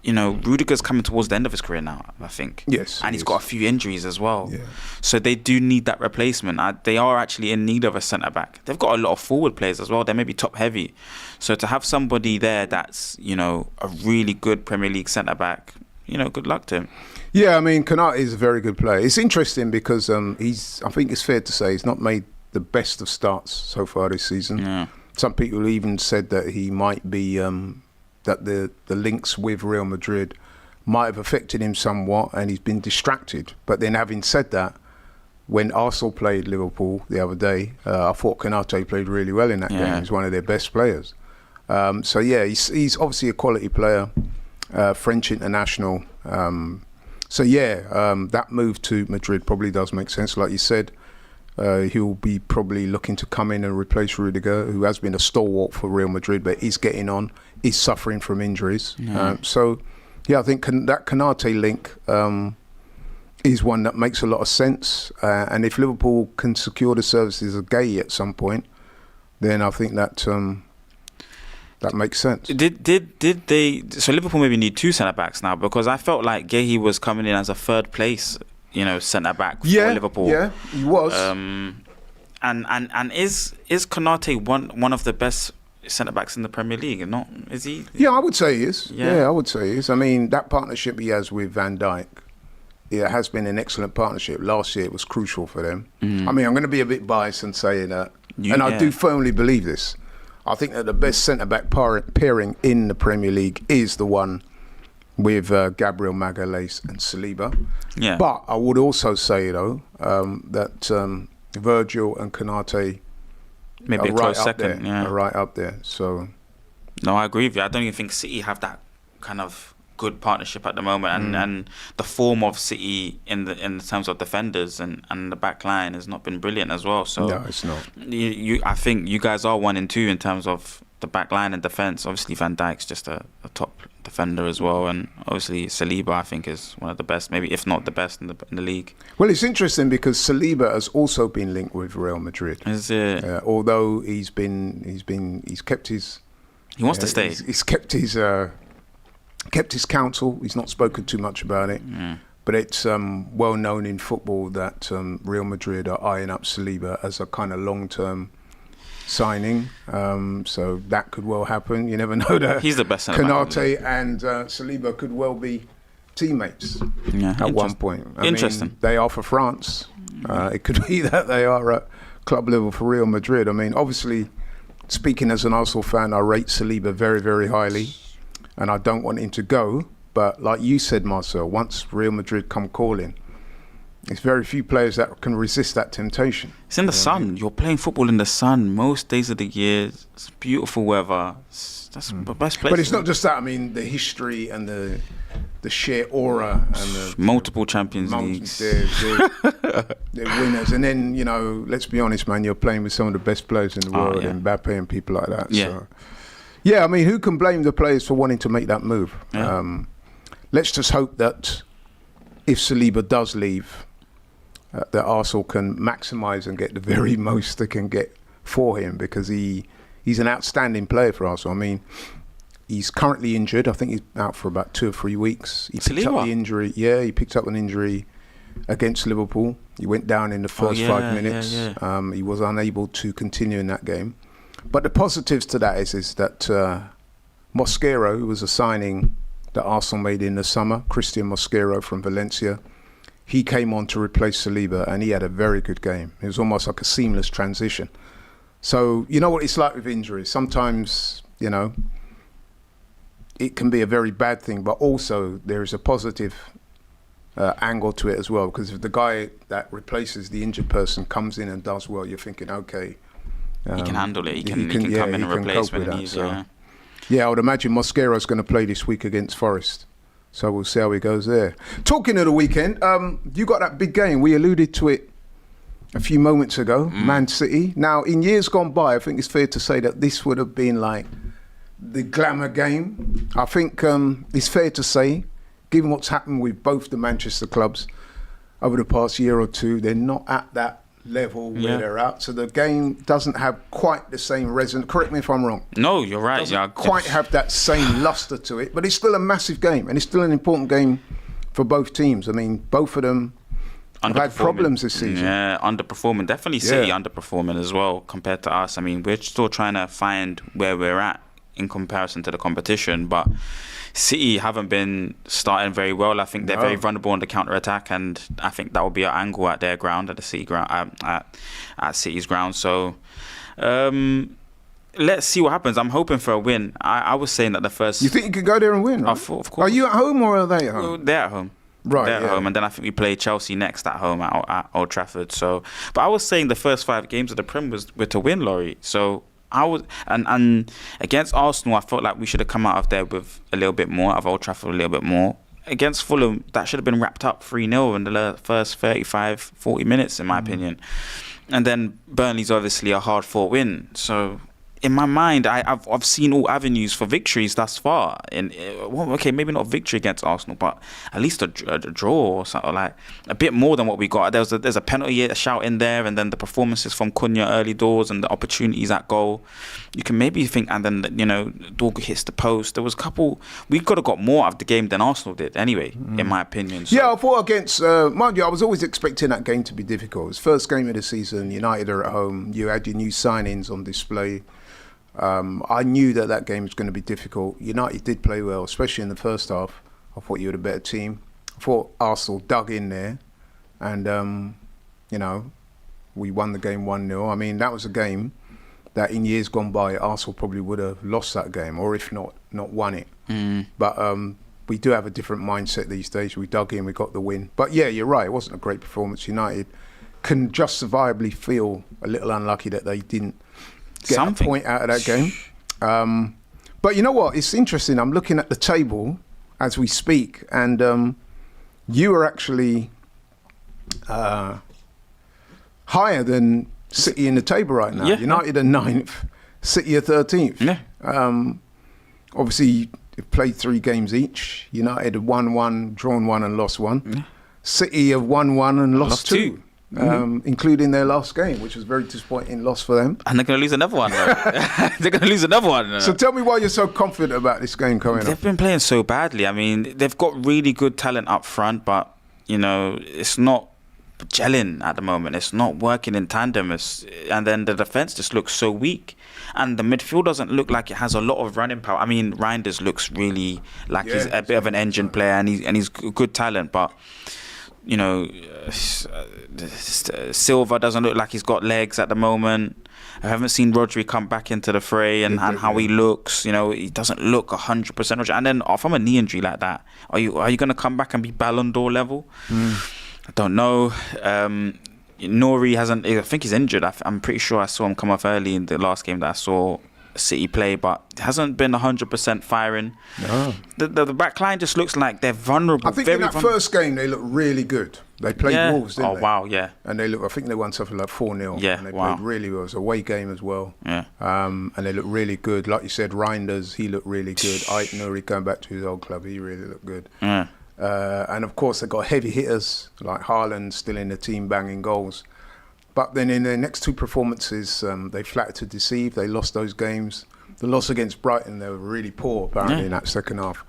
[SPEAKER 3] Rudiger's coming towards the end of his career now, I think.
[SPEAKER 2] Yes.
[SPEAKER 3] And he's got a few injuries as well.
[SPEAKER 2] Yeah.
[SPEAKER 3] So they do need that replacement. They are actually in need of a centre-back. They've got a lot of forward players as well. They may be top-heavy. So to have somebody there that's, a really good Premier League centre-back, good luck to him.
[SPEAKER 2] Yeah, I mean, Konate is a very good player. It's interesting because I think it's fair to say he's not made the best of starts so far this season.
[SPEAKER 3] Yeah.
[SPEAKER 2] Some people even said that he might be... that the links with Real Madrid might have affected him somewhat and he's been distracted. But then having said that, when Arsenal played Liverpool the other day, I thought Konate played really well in that game. He's one of their best players. He's obviously a quality player, French international. That move to Madrid probably does make sense. Like you said, he'll be probably looking to come in and replace Rudiger, who has been a stalwart for Real Madrid, but he's getting on. He's suffering from injuries. I think that Konate link is one that makes a lot of sense. And if Liverpool can secure the services of Gay at some point, then I think that makes sense.
[SPEAKER 3] Did they? So Liverpool maybe need two centre backs now, because I felt like Gay was coming in as a third place, centre back for Liverpool.
[SPEAKER 2] Yeah, he was.
[SPEAKER 3] And is Konate one of the best centre backs in the Premier League? Not is he?
[SPEAKER 2] Yeah, I would say he is. Yeah, I would say he is. I mean, that partnership he has with Van Dijk, it has been an excellent partnership. Last year it was crucial for them. I mean, I'm going to be a bit biased in saying that, I do firmly believe this. I think that the best centre-back pairing in the Premier League is the one with Gabriel Magalhaes and Saliba.
[SPEAKER 3] Yeah.
[SPEAKER 2] But I would also say, though, that Virgil and Konate
[SPEAKER 3] maybe a close second.
[SPEAKER 2] Are right up there. So,
[SPEAKER 3] no, I agree with you. I don't even think City have that kind of good partnership at the moment, and the form of City in terms of defenders and the back line has not been brilliant as well. So
[SPEAKER 2] no, it's not.
[SPEAKER 3] I think you guys are 1 and 2 in terms of the back line and defence. Obviously, Van Dijk's just a top defender as well, and obviously Saliba, I think, is one of the best, maybe if not the best in the league.
[SPEAKER 2] Well, it's interesting because Saliba has also been linked with Real Madrid.
[SPEAKER 3] Is it?
[SPEAKER 2] Although he's kept his.
[SPEAKER 3] He wants to stay.
[SPEAKER 2] He's kept his counsel. He's not spoken too much about it.
[SPEAKER 3] Yeah.
[SPEAKER 2] But it's well known in football that Real Madrid are eyeing up Saliba as a kind of long-term signing. So that could well happen. You never know that.
[SPEAKER 3] He's the best.
[SPEAKER 2] Konate and Saliba could well be teammates at one point.
[SPEAKER 3] Interesting.
[SPEAKER 2] They are for France. It could be that they are at club level for Real Madrid. I mean, obviously, speaking as an Arsenal fan, I rate Saliba very, very highly, and I don't want him to go. But like you said, Marcel, once Real Madrid come calling, it's very few players that can resist that temptation.
[SPEAKER 3] It's in the sun. You're playing football in the sun most days of the year. It's beautiful weather. That's the best place.
[SPEAKER 2] But it's not just that. I mean, the history and the sheer aura and the
[SPEAKER 3] multiple Champions Leagues.
[SPEAKER 2] They're winners. And then, you know, let's be honest, man, you're playing with some of the best players in the world, Mbappe and people like that.
[SPEAKER 3] Yeah.
[SPEAKER 2] So, yeah, I mean, who can blame the players for wanting to make that move?
[SPEAKER 3] Yeah.
[SPEAKER 2] Let's just hope that if Saliba does leave, that Arsenal can maximise and get the very most they can get for him, because he's an outstanding player for Arsenal. I mean, he's currently injured. I think he's out for about 2 or 3 weeks. He picked up the injury. Yeah, he picked up an injury against Liverpool. He went down in the first 5 minutes. Yeah. He was unable to continue in that game. But the positives to that is that Mosquera, who was a signing that Arsenal made in the summer, Christian Mosquera from Valencia, he came on to replace Saliba, and he had a very good game. It was almost like a seamless transition. So, you know what it's like with injuries. Sometimes, you know, it can be a very bad thing, but also there is a positive angle to it as well, because if the guy that replaces the injured person comes in and does well, you're thinking, okay,
[SPEAKER 3] he can handle it. He can come in and replace when he needs.
[SPEAKER 2] Yeah, I would imagine Mosquera's going to play this week against Forest. So we'll see how he goes there. Talking of the weekend, you got that big game. We alluded to it a few moments ago, Man City. Now, in years gone by, I think it's fair to say that this would have been like the glamour game. I think it's fair to say, given what's happened with both the Manchester clubs over the past year or two, they're not at that level where they're at. So the game doesn't have quite the same resonance. Correct me if I'm wrong.
[SPEAKER 3] No, you're right.
[SPEAKER 2] Doesn't quite have that same luster to it, but it's still a massive game, and it's still an important game for both teams. I mean, both of them have had problems this season.
[SPEAKER 3] Yeah, underperforming. Definitely City underperforming as well compared to us. I mean, we're still trying to find where we're at in comparison to the competition, but City haven't been starting very well. I think they're very vulnerable on the counter-attack, and I think that will be our angle at their ground, at the City ground, at City's ground. So let's see what happens. I'm hoping for a win. I was saying that the first...
[SPEAKER 2] You think you could go there and win, right?
[SPEAKER 3] Of course.
[SPEAKER 2] Are you at home or are they at home?
[SPEAKER 3] Well, they're at home.
[SPEAKER 2] Right,
[SPEAKER 3] they're at home, and then I think we play Chelsea next at home at Old Trafford. So, but I was saying the first 5 games of the Prem were to win, Laurie. So I was, and against Arsenal, I felt like we should have come out of there with a little bit more, of Old Trafford a little bit more. Against Fulham, that should have been wrapped up 3-0 in the first 35, 40 minutes, in my opinion. And then Burnley's obviously a hard-fought win. So in my mind, I've seen all avenues for victories thus far. Okay, maybe not a victory against Arsenal, but at least a draw or something, like a bit more than what we got. There's a penalty, a shout in there, and then the performances from Cunha early doors and the opportunities at goal. You can maybe think, and then, you know, Dorgu hits the post. There was a couple. We could have got more out of the game than Arsenal did, anyway, in my opinion. So.
[SPEAKER 2] Yeah, I thought against, mind you, I was always expecting that game to be difficult. It was first game of the season. United are at home. You had your new signings on display. I knew that game was going to be difficult. United did play well, especially in the first half. I thought you were a better team. I thought Arsenal dug in there, and you know, we won the game 1-0. I mean, that was a game that in years gone by, Arsenal probably would have lost that game, or if not won it. But we do have a different mindset these days. We dug in, we got the win. But yeah, you're right. It wasn't a great performance. United can justifiably feel a little unlucky that they didn't get a point out of that game. But you know what? It's interesting. I'm looking at the table as we speak, and you are actually higher than City in the table right now.
[SPEAKER 3] Yeah.
[SPEAKER 2] United are 9th, City are 13th.
[SPEAKER 3] Yeah.
[SPEAKER 2] Obviously, they've played 3 games each. United have won 1, drawn 1 and lost 1.
[SPEAKER 3] Yeah.
[SPEAKER 2] City have won 1 and lost 2. Including their last game, which was a very disappointing loss for them.
[SPEAKER 3] And they're going to lose another one. They're going to lose another one.
[SPEAKER 2] So tell me why you're so confident about this game coming up.
[SPEAKER 3] They've been playing so badly. I mean, they've got really good talent up front, but, it's not gelling at the moment. It's not working in tandem. And then the defence just looks so weak. And the midfield doesn't look like it has a lot of running power. I mean, Reinders looks really like he's a bit of an engine player, and he's good talent, but... Silva doesn't look like he's got legs at the moment. I haven't seen Rodri come back into the fray and how he looks. He doesn't look 100% Rodri. And then from a knee injury like that, are you going to come back and be Ballon d'Or level? I don't know. Nori hasn't. I think he's injured. I'm pretty sure I saw him come off early in the last game that I saw City play, but it hasn't been 100% firing. No. The back line just looks like they're vulnerable.
[SPEAKER 2] I think in that first game they looked really good. They played Wolves, didn't they?
[SPEAKER 3] Oh wow, yeah.
[SPEAKER 2] And I think they won something like 4-0.
[SPEAKER 3] Yeah,
[SPEAKER 2] and they played really well. It was a away game as well.
[SPEAKER 3] Yeah.
[SPEAKER 2] And they looked really good. Like you said, Reinders, he looked really good. Ait Nouri going back to his old club, he really looked good.
[SPEAKER 3] Yeah.
[SPEAKER 2] And of course they got heavy hitters like Haaland still in the team banging goals. But then in their next 2 performances, they flattered to deceive. They lost those games. The loss against Brighton, they were really poor apparently in that second half.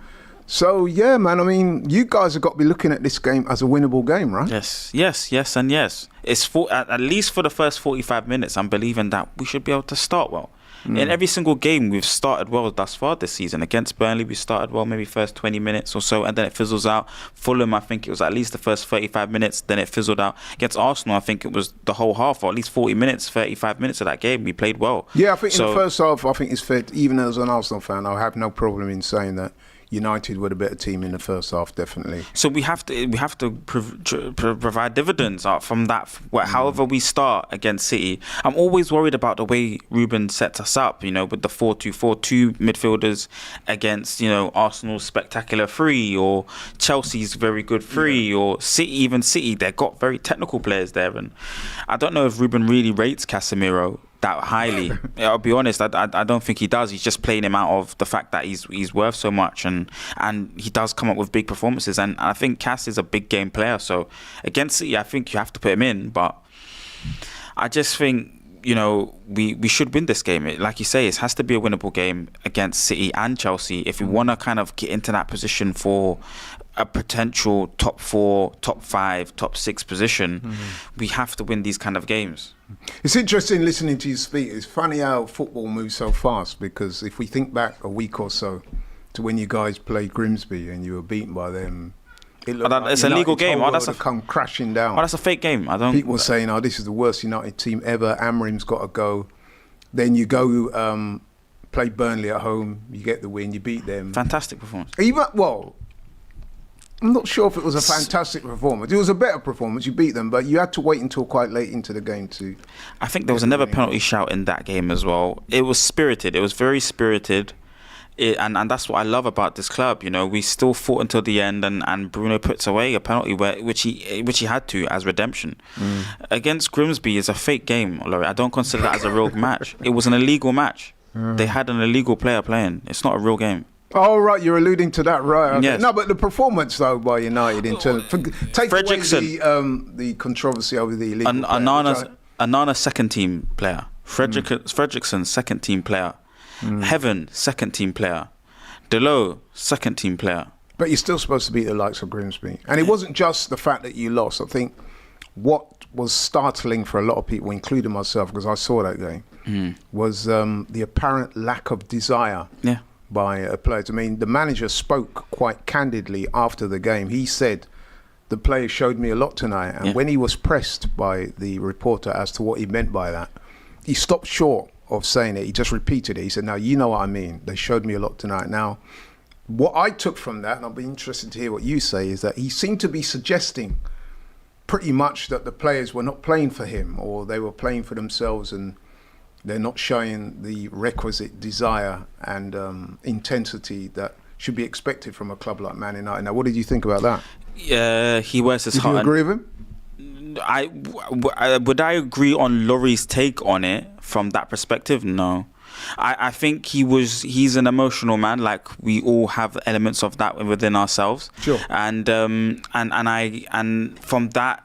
[SPEAKER 2] So, yeah, man, I mean, you guys have got to be looking at this game as a winnable game, right?
[SPEAKER 3] Yes, and yes. It's at least for the first 45 minutes, I'm believing that we should be able to start well. In every single game, we've started well thus far this season. Against Burnley, we started well, maybe first 20 minutes or so, and then it fizzles out. Fulham, I think it was at least the first 35 minutes, then it fizzled out. Against Arsenal, I think it was the whole half, or at least 40 minutes, 35 minutes of that game. We played well.
[SPEAKER 2] Yeah, I think in the first half, I think it's fair, even as an Arsenal fan, I have no problem in saying that United were the better team in the first half, definitely.
[SPEAKER 3] So we have to provide dividends from that. However we start against City, I'm always worried about the way Ruben sets us up. With the 4-2-4, 2 midfielders against Arsenal's spectacular 3 or Chelsea's very good 3 or City. They've got very technical players there, and I don't know if Ruben really rates Casemiro that highly. I'll be honest, I don't think he does. He's just playing him out of the fact that he's worth so much, and he does come up with big performances, and I think Cass is a big game player. So against City, I think you have to put him in, but I just think we should win this game. Like you say, it has to be a winnable game against City and Chelsea if we want to kind of get into that position for a potential top 4, top 5, top 6 position. We have to win these kind of games.
[SPEAKER 2] It's interesting listening to you speak. It's funny how football moves so fast, because if we think back a week or so to when you guys played Grimsby and you were beaten by them,
[SPEAKER 3] it's a legal game.
[SPEAKER 2] That's come crashing down.
[SPEAKER 3] That's a fake game.
[SPEAKER 2] People were saying, this is the worst United team ever. Amrim's got to go. Then you go play Burnley at home. You get the win. You beat them.
[SPEAKER 3] Fantastic performance.
[SPEAKER 2] I'm not sure if it was a fantastic performance. It was a better performance. You beat them, but you had to wait until quite late into the game to...
[SPEAKER 3] I think there was another penalty shout in that game as well. It was spirited. It was very spirited. And that's what I love about this club. We still fought until the end, and Bruno puts away a penalty which he had to as redemption. Against Grimsby is a fake game, Laurie. I don't consider that as a real match. It was an illegal match. They had an illegal player playing. It's not a real game.
[SPEAKER 2] Oh, right, you're alluding to that, right? Okay.
[SPEAKER 3] Yes.
[SPEAKER 2] No, but the performance, though, by United in terms... Take away the controversy over the illegal
[SPEAKER 3] Onana, second-team player. Fredrickson, second-team player. Heaven, second-team player. Delo, second-team player.
[SPEAKER 2] But you're still supposed to beat the likes of Grimsby. And it wasn't just the fact that you lost. I think what was startling for a lot of people, including myself, because I saw that game, was the apparent lack of desire by players. I mean, the manager spoke quite candidly after the game. He said, the players showed me a lot tonight. And when he was pressed by the reporter as to what he meant by that, he stopped short of saying it. He just repeated it. He said, "Now, you know what I mean. They showed me a lot tonight." Now, what I took from that, and I'll be interested to hear what you say, is that he seemed to be suggesting pretty much that the players were not playing for him, or they were playing for themselves, and they're not showing the requisite desire and intensity that should be expected from a club like Man United. Now, what did you think about that?
[SPEAKER 3] Yeah, he wears his heart.
[SPEAKER 2] Did you agree with him?
[SPEAKER 3] Would I agree on Laurie's take on it from that perspective? No. I think he's an emotional man. Like, we all have elements of that within ourselves.
[SPEAKER 2] Sure.
[SPEAKER 3] And from that,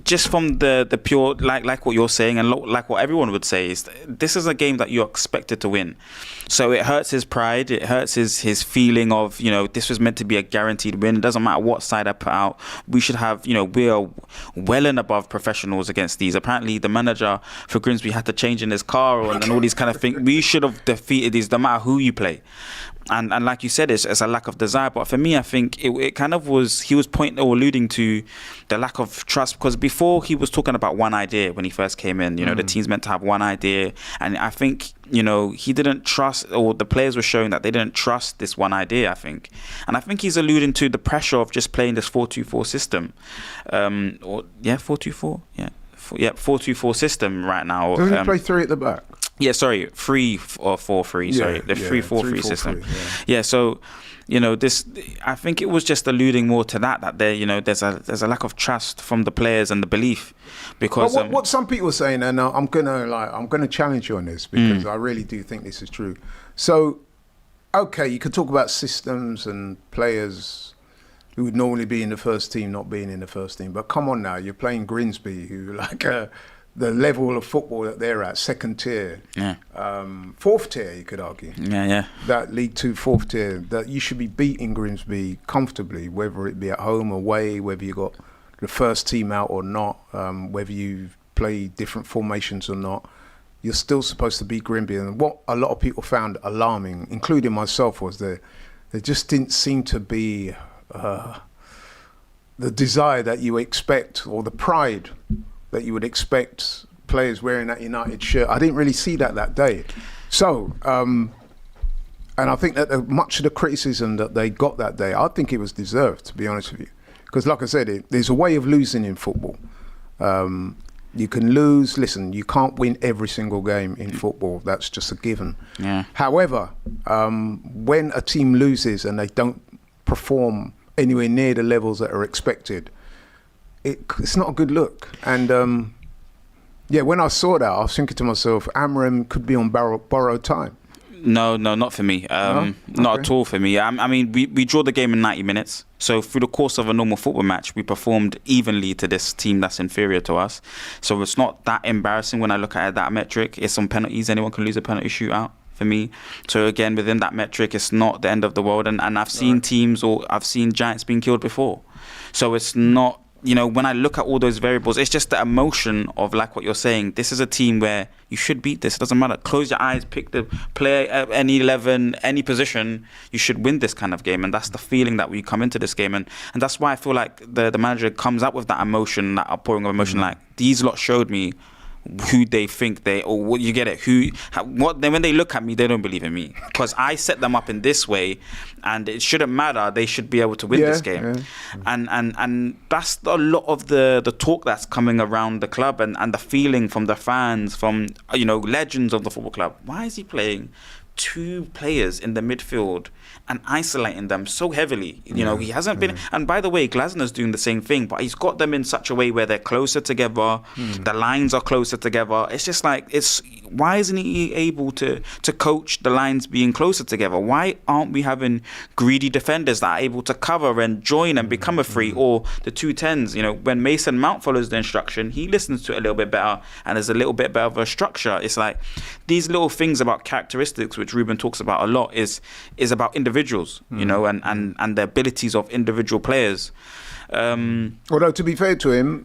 [SPEAKER 3] just from the pure, like what you're saying, and like what everyone would say, is this is a game that you're expected to win. So it hurts his pride, it hurts his feeling of, this was meant to be a guaranteed win. It doesn't matter what side I put out. We should have, we are well and above professionals against these. Apparently the manager for Grimsby had to change in his car and all these kind of things. We should have defeated these, no matter who you play. And like you said, it's a lack of desire. But for me, I think it kind of was, he was pointing or alluding to the lack of trust, because before he was talking about one idea when he first came in. The team's meant to have one idea. And I think, he didn't trust, or the players were showing that they didn't trust this one idea, I think. And I think he's alluding to the pressure of just playing this 4-2-4 system. 4-2-4? Yeah. 4-2-4 system right now.
[SPEAKER 2] Doesn't he play 3 at the back?
[SPEAKER 3] Yeah, sorry, 3 or 4-3. Sorry, the 3-4-3 system. Yeah, so this, I think it was just alluding more to that there, there's a lack of trust from the players and the belief, because
[SPEAKER 2] what some people are saying, and I'm gonna challenge you on this, because I really do think this is true. So, okay, you could talk about systems and players who would normally be in the first team not being in the first team, but come on now, you're playing Grimsby, who the level of football that they're at, second tier, fourth tier, you could argue.
[SPEAKER 3] Yeah.
[SPEAKER 2] That League 2 fourth tier, that you should be beating Grimsby comfortably, whether it be at home, away, whether you got the first team out or not, whether you play different formations or not. You're still supposed to beat Grimsby. And what a lot of people found alarming, including myself, was there just didn't seem to be the desire that you expect, or the pride that you would expect players wearing that United shirt. I didn't really see that day. So, and I think that much of the criticism that they got that day, I think it was deserved, to be honest with you. Because like I said, there's a way of losing in football. You can lose, listen, you can't win every single game in football. That's just a given.
[SPEAKER 3] Yeah.
[SPEAKER 2] However, when a team loses and they don't perform anywhere near the levels that are expected, it's not a good look. And when I saw that, I was thinking to myself, Amram could be on borrowed time.
[SPEAKER 3] No, not for me. Not at all for me. I mean, we draw the game in 90 minutes. So through the course of a normal football match, we performed evenly to this team that's inferior to us. So it's not that embarrassing when I look at that metric. It's on penalties. Anyone can lose a penalty shootout for me. So again, within that metric, it's not the end of the world. And I've seen teams, or I've seen giants being killed before. So it's not, when I look at all those variables, it's just the emotion of, like what you're saying, this is a team where you should beat this. It doesn't matter. Close your eyes, pick the player at any 11, any position. You should win this kind of game. And that's the feeling that we come into this game. And that's why I feel like the manager comes up with that emotion, that outpouring of emotion. Like, these lot showed me who they think or you get it, when they look at me, they don't believe in me, because I set them up in this way, and it shouldn't matter. They should be able to win this game. And that's a lot of the talk that's coming around the club, and the feeling from the fans, from legends of the football club. Why is he playing 2 players in the midfield and isolating them so heavily? He hasn't been. And by the way, Glasner's doing the same thing, but he's got them in such a way where they're closer together. The lines are closer together. It's just like, why isn't he able to coach the lines being closer together? Why aren't we having greedy defenders that are able to cover and join and become a free, or the 2-10s? When Mason Mount follows the instruction, he listens to it a little bit better, and there's a little bit better of a structure. It's like these little things about characteristics, which Ruben talks about a lot, is about individuals, and the abilities of individual players.
[SPEAKER 2] Although, to be fair to him,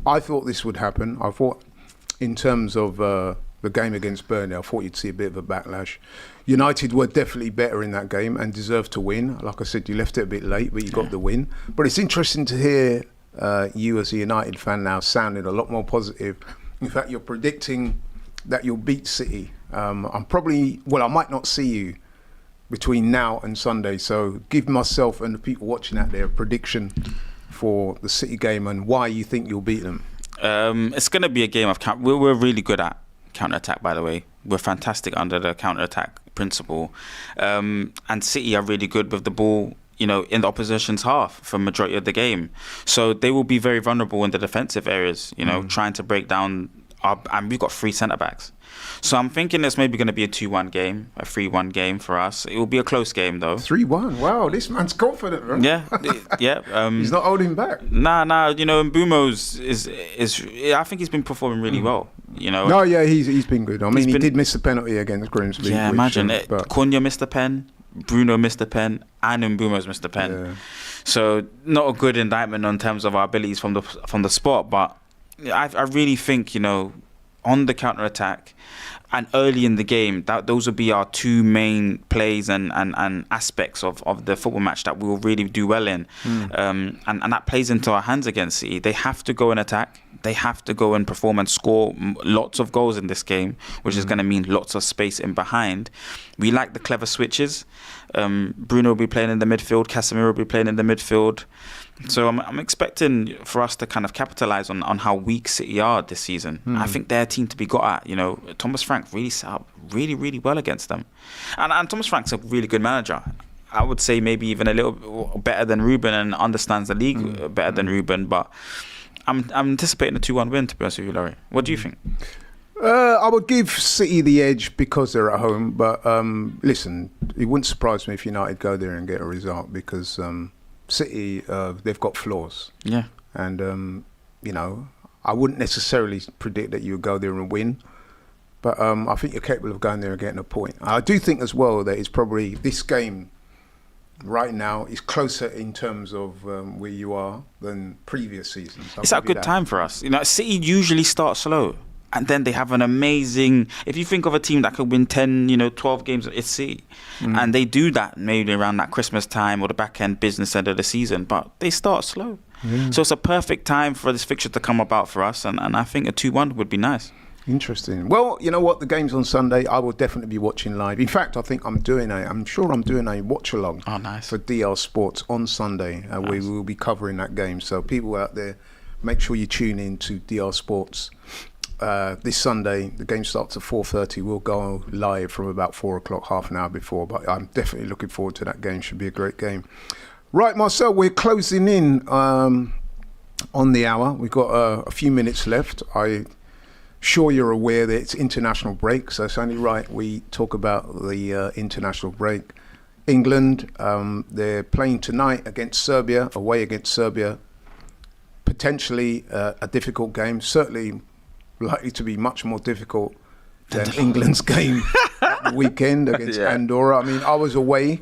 [SPEAKER 2] I thought this would happen. I thought, in terms of the game against Burnley, I thought you'd see a bit of a backlash. United were definitely better in that game and deserved to win. Like I said, you left it a bit late, but you got the win. But it's interesting to hear you, as a United fan, now sounding a lot more positive. In fact, you're predicting that you'll beat City. I might not see you between now and Sunday, so give myself and the people watching out there a prediction for the City game and why you think you'll beat them.
[SPEAKER 3] It's going to be a game of we're really good at counter-attack, by the way. We're fantastic under the counter-attack principle, and City are really good with the ball, in the opposition's half for the majority of the game. So they will be very vulnerable in the defensive areas, trying to break down and we've got 3 centre backs. So I'm thinking it's maybe going to be a 2-1 game, a 3-1 game for us. It will be a close game though.
[SPEAKER 2] 3-1. Wow, this man's confident, right?
[SPEAKER 3] Yeah.
[SPEAKER 2] He's not holding back.
[SPEAKER 3] Nah. You know, Mbumo's is I think he's been performing really well. You know.
[SPEAKER 2] No, yeah, he's been good. I mean, he did miss the penalty against Grimsby.
[SPEAKER 3] Yeah, imagine it. Cunha missed the pen, Bruno missed the pen, and Mbumo's missed the pen.
[SPEAKER 2] Yeah.
[SPEAKER 3] So not a good indictment in terms of our abilities from the spot. But I really think, you know, on the counter attack and early in the game, those will be our 2 main plays and aspects of the football match that we will really do well in. And that plays into our hands against City. They have to go and attack. They have to go and perform and score lots of goals in this game, which is going to mean lots of space in behind. We like the clever switches. Bruno will be playing in the midfield. Casemiro will be playing in the midfield. So I'm expecting for us to kind of capitalise on how weak City are this season. I think they're a team to be got at. You know, Thomas Frank really set up really, really well against them. And Thomas Frank's a really good manager. I would say maybe even a little better than Ruben and understands the league better than Ruben. But I'm anticipating a 2-1 win, to be honest with you, Laurie. What do you think?
[SPEAKER 2] I would give City the edge because they're at home. But listen, it wouldn't surprise me if United go there and get a result because City, they've got flaws.
[SPEAKER 3] Yeah.
[SPEAKER 2] And, you know, I wouldn't necessarily predict that you would go there and win. But I think you're capable of going there and getting a point. I do think as well that it's probably this game right now is closer in terms of where you are than previous seasons.
[SPEAKER 3] It's a good time for us. You know, City usually start slow. And then they have an amazing... If you think of a team that could win 10, 12 games, it's City. And they do that maybe around that Christmas time or the back-end business end of the season. But they start slow. So it's a perfect time for this fixture to come about for us. And I think a 2-1 would be nice.
[SPEAKER 2] Interesting. Well, you know what? The game's on Sunday. I will definitely be watching live. In fact, I think I'm sure I'm doing a watch-along for DR Sports on Sunday. Nice. We will be covering that game. So people out there, make sure you tune in to DR Sports. This Sunday, the game starts at 4:30. We'll go live from about 4 o'clock, half an hour before. But I'm definitely looking forward to that game. Should be a great game. Right, Marcel, we're closing in on the hour. We've got a few minutes left. I'm sure you're aware that it's international break, so it's only right we talk about the international break. England, they're playing tonight against Serbia, away against Serbia. Potentially a difficult game. Certainly likely to be much more difficult than England's game at the weekend against Andorra. I mean, I was away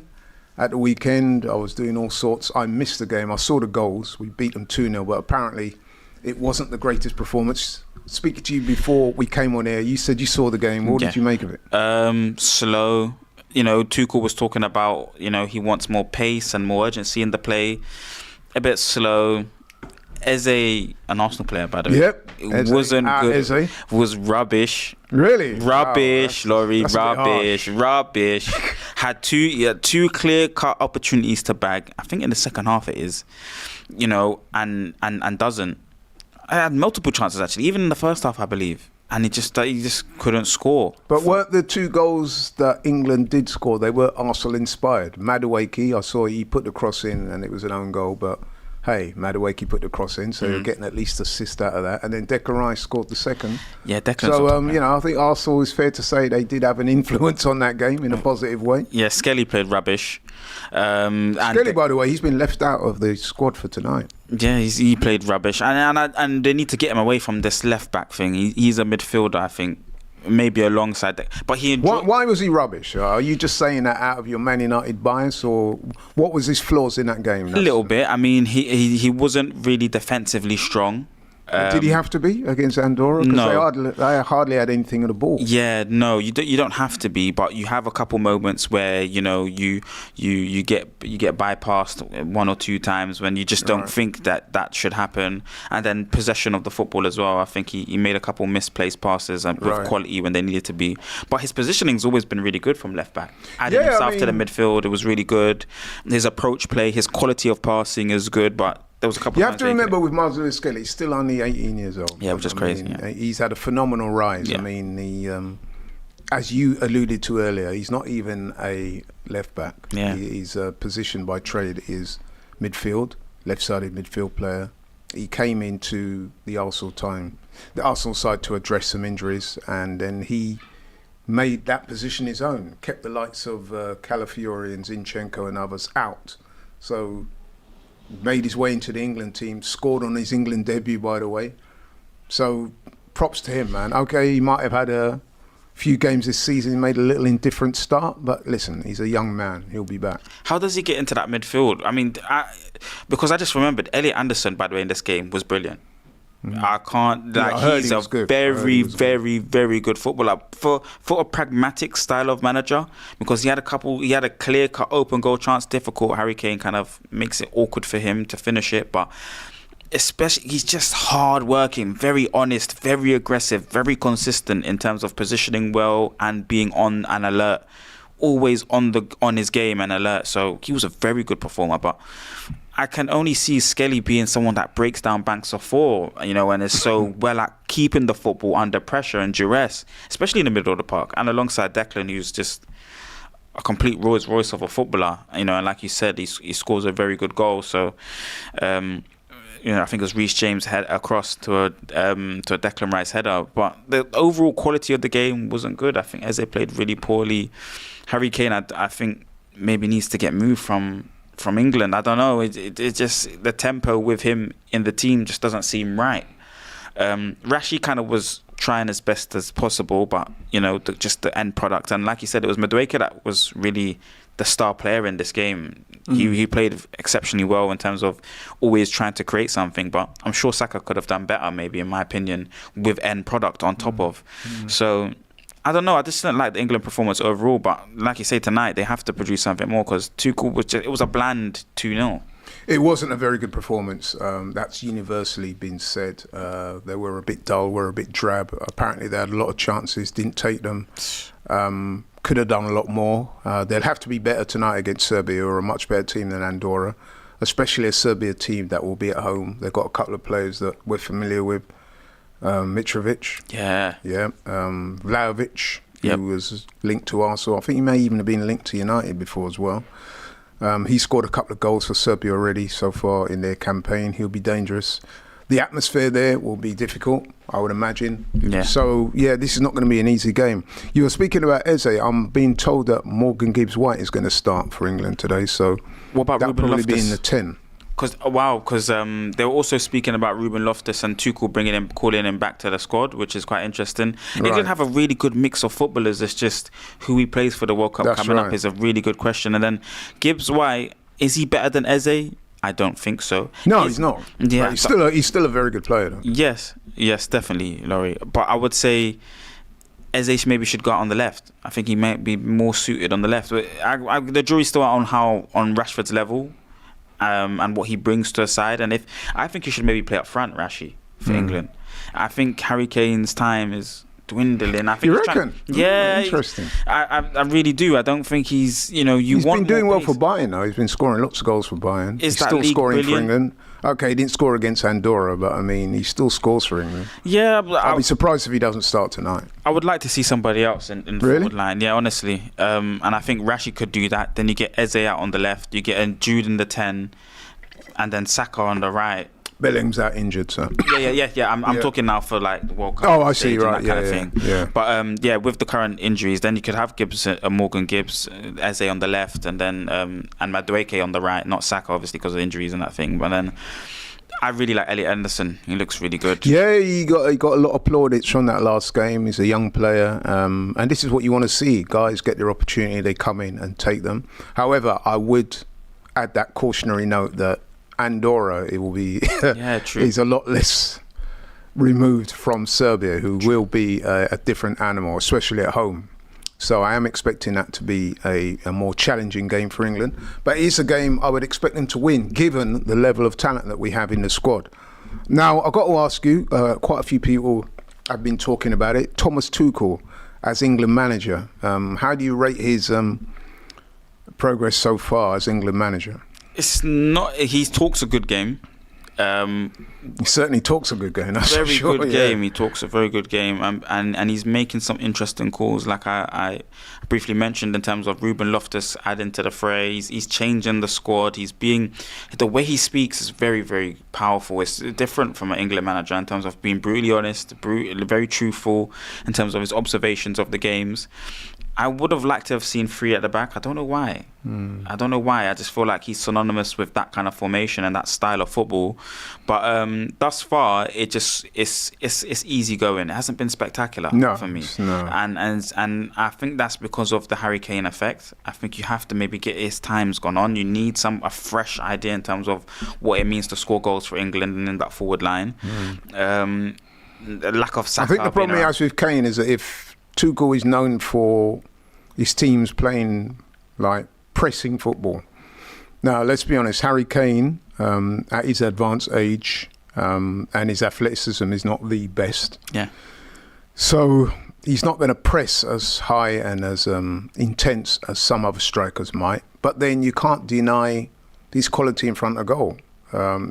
[SPEAKER 2] at the weekend. I was doing all sorts. I missed the game. I saw the goals. We beat them 2-0, but apparently it wasn't the greatest performance. Speaking to you before we came on air, you said you saw the game. What did you make of it?
[SPEAKER 3] Slow. You know, Tuchel was talking about, he wants more pace and more urgency in the play. A bit slow. Eze, an Arsenal player, by the way.
[SPEAKER 2] Yep.
[SPEAKER 3] It wasn't good. Eze was rubbish.
[SPEAKER 2] Really?
[SPEAKER 3] Rubbish, wow, Laurie. Rubbish. Had two clear-cut opportunities to bag. I think in the second half it is, and doesn't. I had multiple chances actually, even in the first half, I believe, and he just couldn't score.
[SPEAKER 2] But weren't the 2 goals that England did score? They were Arsenal inspired. Madueke, I saw he put the cross in, and it was an own goal, but. Hey, Madueke put the cross in, so you're getting at least assist out of that. And then Declan Rice scored the second.
[SPEAKER 3] Yeah, Declan.
[SPEAKER 2] So, I think Arsenal is fair to say they did have an influence on that game in a positive way.
[SPEAKER 3] Yeah, Skelly played rubbish.
[SPEAKER 2] Skelly, by the way, he's been left out of the squad for tonight.
[SPEAKER 3] Yeah, he played rubbish. And they need to get him away from this left-back thing. He's a midfielder, I think. Maybe alongside that, but
[SPEAKER 2] why was he rubbish? Are you just saying that out of your Man United bias, or what was his flaws in that game?
[SPEAKER 3] A little bit. I mean, he wasn't really defensively strong.
[SPEAKER 2] Did he have to be against Andorra?
[SPEAKER 3] No,
[SPEAKER 2] they hardly had anything on the ball.
[SPEAKER 3] Yeah, no, you don't have to be, but you have a couple moments where you get bypassed 1 or 2 times when you just don't think that should happen, and then possession of the football as well. I think he made a couple misplaced passes and with quality when they needed to be, but his positioning's always been really good from left back. Adding himself to the midfield, it was really good. His approach play, his quality of passing is good, but. There was a couple.
[SPEAKER 2] You have to remember with Marcelo Skelly, he's still only 18 years old.
[SPEAKER 3] Yeah, which is crazy.
[SPEAKER 2] He's had a phenomenal rise. Yeah. I mean, he, as you alluded to earlier, he's not even a left back.
[SPEAKER 3] Yeah.
[SPEAKER 2] He's positioned by trade is midfield, left-sided midfield player. he came into the Arsenal side to address some injuries, and then he made that position his own, kept the likes of Calafiori and Zinchenko and others out. So made his way into the England team, scored on his England debut, by the way. So props to him, man. Okay, he might have had a few games this season, made a little indifferent start, but listen, he's a young man. He'll be back.
[SPEAKER 3] How does he get into that midfield? I mean, because I just remembered Elliot Anderson, by the way, in this game was brilliant. I can't, he's a very, very good footballer for a pragmatic style of manager, because he had a clear-cut open goal chance, difficult. Harry Kane kind of makes it awkward for him to finish it, but especially he's just hard-working, very honest, very aggressive, very consistent in terms of positioning well and being on and alert, always on his game and alert. So he was a very good performer, but I can only see Skelly being someone that breaks down banks of four, and is so well at keeping the football under pressure and duress, especially in the middle of the park, and alongside Declan, who's just a complete Rolls Royce of a footballer, and like you said, he scores a very good goal. So, I think it was Reece James head across to a Declan Rice header, but the overall quality of the game wasn't good. I think Eze played really poorly. Harry Kane, I think maybe needs to get moved from England. I don't know. It just, the tempo with him in the team just doesn't seem right. Rashi kind of was trying as best as possible, but just the end product. And like you said, it was Madueke that was really the star player in this game. He played exceptionally well in terms of always trying to create something. But I'm sure Saka could have done better, maybe in my opinion, with end product on top of. So I don't know. I just didn't like the England performance overall. But like you say, tonight they have to produce something more, because Tuchel it was a bland 2-0.
[SPEAKER 2] It wasn't a very good performance. That's universally been said. They were a bit dull, were a bit drab. Apparently they had a lot of chances, didn't take them. Could have done a lot more. They'll have to be better tonight against Serbia, who are a much better team than Andorra, especially a Serbia team that will be at home. They've got a couple of players that we're familiar with. Mitrovic. Yeah. Vlahovic, who was linked to Arsenal. I think he may even have been linked to United before as well. He scored a couple of goals for Serbia already so far in their campaign. He'll be dangerous. The atmosphere there will be difficult, I would imagine. Yeah. So, this is not going to be an easy game. You were speaking about Eze. I'm being told that Morgan Gibbs-White is going to start for England today. So
[SPEAKER 3] what about
[SPEAKER 2] that'll probably be in the 10.
[SPEAKER 3] Because they were also speaking about Ruben Loftus and Tuchel calling him back to the squad, which is quite interesting. Right. England have a really good mix of footballers. It's just who he plays for the World Cup coming up is a really good question. And then Gibbs-White, is he better than Eze? I don't think so.
[SPEAKER 2] No, he's not. Yeah, he's still a very good player, though. Yes,
[SPEAKER 3] definitely, Laurie. But I would say Eze maybe should go out on the left. I think he might be more suited on the left. But the jury's still out on Rashford's level. And what he brings to a side, and I think he should maybe play up front, Rashi, for England. I think Harry Kane's time is dwindling. I think
[SPEAKER 2] you reckon?
[SPEAKER 3] Interesting. I really do. I don't think he's. He's
[SPEAKER 2] been doing well for Bayern though. He's been scoring lots of goals for Bayern. He's still scoring for England. Okay, he didn't score against Andorra, but I mean, he still scores for England.
[SPEAKER 3] Yeah,
[SPEAKER 2] I'll be surprised if he doesn't start tonight.
[SPEAKER 3] I would like to see somebody else in the forward line. Yeah, honestly. And I think Rashi could do that. Then you get Eze out on the left. You get Jude in the 10, and then Saka on the right.
[SPEAKER 2] Bellingham's out injured, so.
[SPEAKER 3] Yeah. I'm talking now for like the World Cup.
[SPEAKER 2] Oh, I see, right.
[SPEAKER 3] That kind of thing. Yeah. But with the current injuries, then you could have Morgan Gibbs, Eze on the left, and then and Madueke on the right. Not Saka, obviously, because of injuries and that thing. But then I really like Elliot Anderson. He looks really good.
[SPEAKER 2] Yeah, he got a lot of plaudits from that last game. He's a young player, and this is what you want to see. Guys get their opportunity, they come in and take them. However, I would add that cautionary note that Andorra, it will be
[SPEAKER 3] true.
[SPEAKER 2] He's a lot less removed from Serbia, who will be a different animal, especially at home. So I am expecting that to be a more challenging game for England. But it is a game I would expect them to win, given the level of talent that we have in the squad. Now, I've got to ask you, quite a few people have been talking about it. Thomas Tuchel as England manager. How do you rate his progress so far as England manager?
[SPEAKER 3] It's not. He talks a good game.
[SPEAKER 2] He certainly talks a good game. That's
[SPEAKER 3] very
[SPEAKER 2] sure,
[SPEAKER 3] good game. He talks a very good game, and he's making some interesting calls. Like I briefly mentioned in terms of Ruben Loftus adding to the fray. He's changing the squad. The way he speaks is very, very powerful. It's different from an England manager in terms of being brutally honest, very truthful in terms of his observations of the games. I would have liked to have seen 3 at the back. I don't know why. I don't know why. I just feel like he's synonymous with that kind of formation and that style of football. But thus far, it's easy going. It hasn't been spectacular for me.
[SPEAKER 2] No.
[SPEAKER 3] And I think that's because of the Harry Kane effect. I think you have to maybe get his time's gone on. You need a fresh idea in terms of what it means to score goals for England and in that forward line. The lack of Saka.
[SPEAKER 2] I think the problem he has with Kane is that if Tuchel is known for his teams playing like pressing football. Now, let's be honest, Harry Kane, at his advanced age and his athleticism is not the best.
[SPEAKER 3] Yeah.
[SPEAKER 2] So he's not going to press as high and as intense as some other strikers might. But then you can't deny his quality in front of goal.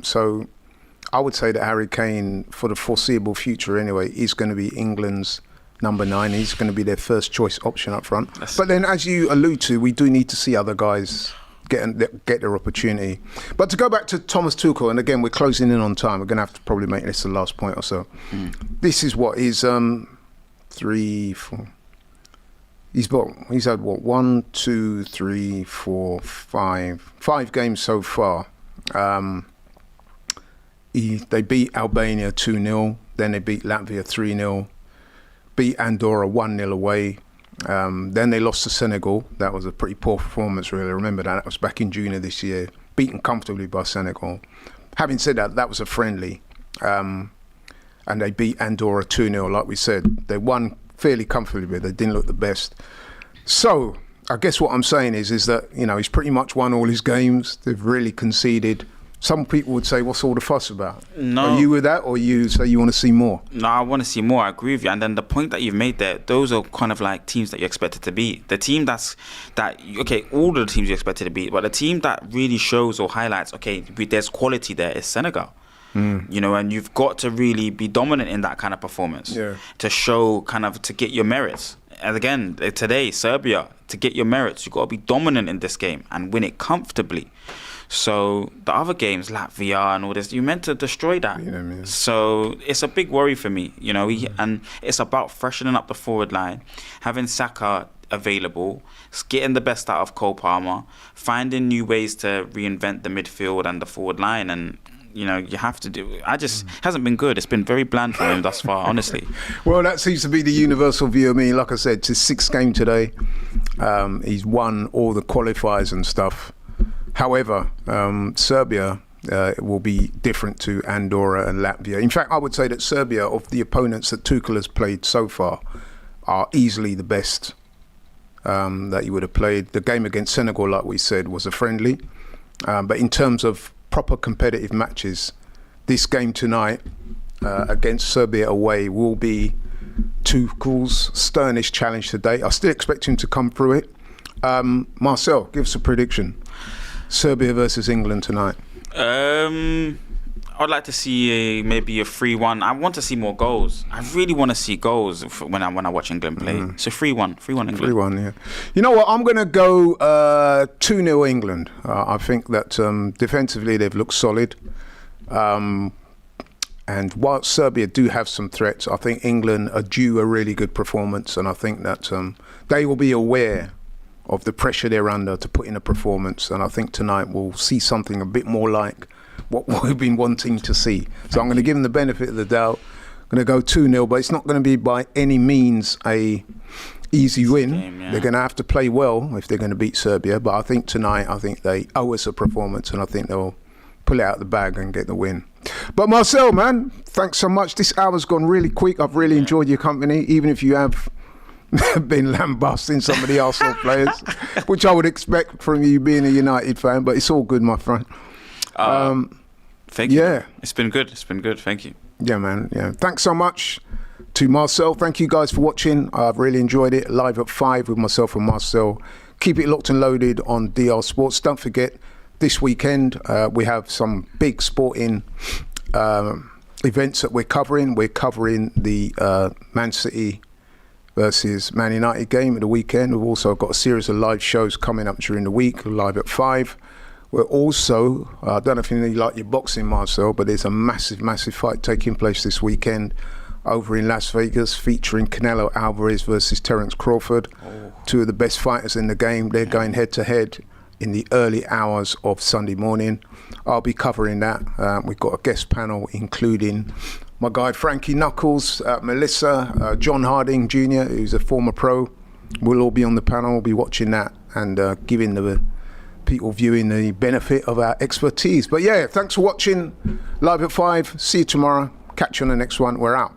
[SPEAKER 2] So I would say that Harry Kane, for the foreseeable future anyway, is going to be England's number 9. He's going to be their first choice option up front. But then, as you allude to, we do need to see other guys get their opportunity. But to go back to Thomas Tuchel, and again, we're closing in on time. We're going to have to probably make this the last point or so. This is what is 3, 4. He's had what 1, 2, 3, 4, 5 games so far. They beat Albania 2-0. Then they beat Latvia 3-0. Beat Andorra 1-0 away. Then they lost to Senegal. That was a pretty poor performance, really. Remember that. That was back in June of this year. Beaten comfortably by Senegal. Having said that, that was a friendly. And they beat Andorra 2-0, like we said. They won fairly comfortably, but they didn't look the best. So, I guess what I'm saying is that, he's pretty much won all his games. They've really conceded. Some people would say, what's all the fuss about?
[SPEAKER 3] No.
[SPEAKER 2] Are you with that, or you say you want to see more?
[SPEAKER 3] No, I want to see more. I agree with you. And then the point that you've made there, those are kind of like teams that you expected to beat. The team all of the teams you expected to beat, but the team that really shows or highlights, there's quality there is Senegal. And you've got to really be dominant in that kind of performance to show to get your merits. And again, today, Serbia, to get your merits, you've got to be dominant in this game and win it comfortably. So the other games, Latvia and all this, you meant to destroy that. Yeah. So it's a big worry for me, and it's about freshening up the forward line, having Saka available, getting the best out of Cole Palmer, finding new ways to reinvent the midfield and the forward line, and you have to do it. Hasn't been good. It's been very bland for him thus far, honestly.
[SPEAKER 2] Well, that seems to be the universal view of me. Like I said, it's his 6th game today. He's won all the qualifiers and stuff. However, Serbia will be different to Andorra and Latvia. In fact, I would say that Serbia, of the opponents that Tuchel has played so far, are easily the best that he would have played. The game against Senegal, like we said, was a friendly. But in terms of proper competitive matches, this game tonight against Serbia away will be Tuchel's sternest challenge today. I still expect him to come through it. Marcel, give us a prediction. Serbia versus England tonight.
[SPEAKER 3] I'd like to see maybe a 3-1. I want to see more goals. I really want to see goals when I watch England play. So 3-1 England.
[SPEAKER 2] 3-1, yeah. You know what? I'm going to go 2-0 England. I think that defensively they've looked solid. And while Serbia do have some threats, I think England are due a really good performance, and I think that they will be aware of the pressure they're under to put in a performance, and I think tonight we'll see something a bit more like what we've been wanting to see. So I'm going to give them the benefit of the doubt. I'm going to go 2-0, but it's not going to be by any means a easy win. They're going to have to play well if they're going to beat Serbia, but I think tonight, they owe us a performance, and I think they'll pull it out of the bag and get the win. But Marcel, man, thanks so much. This hour's gone really quick. I've really enjoyed your company, even if you have been lambasting some of the Arsenal players, which I would expect from you being a United fan, but it's all good, my friend.
[SPEAKER 3] Thank you. Yeah. It's been good. Thank you.
[SPEAKER 2] Yeah, man. Yeah. Thanks so much to Marcel. Thank you guys for watching. I've really enjoyed it. Live at 5 with myself and Marcel. Keep it locked and loaded on DR Sports. Don't forget, this weekend we have some big sporting events that we're covering. We're covering the Man City versus Man United game at the weekend. We've also got a series of live shows coming up during the week, live at 5. We're also, I don't know if you like your boxing, Marcel, but there's a massive fight taking place this weekend over in Las Vegas, featuring Canelo Alvarez versus Terence Crawford. Two of the best fighters in the game. They're going head to head in the early hours of Sunday morning. I'll be covering that. We've got a guest panel including my guy Frankie Knuckles, Melissa, John Harding Jr., who's a former pro. We'll all be on the panel. We'll be watching that and giving the people viewing the benefit of our expertise. But yeah, thanks for watching Live at 5. See you tomorrow. Catch you on the next one. We're out.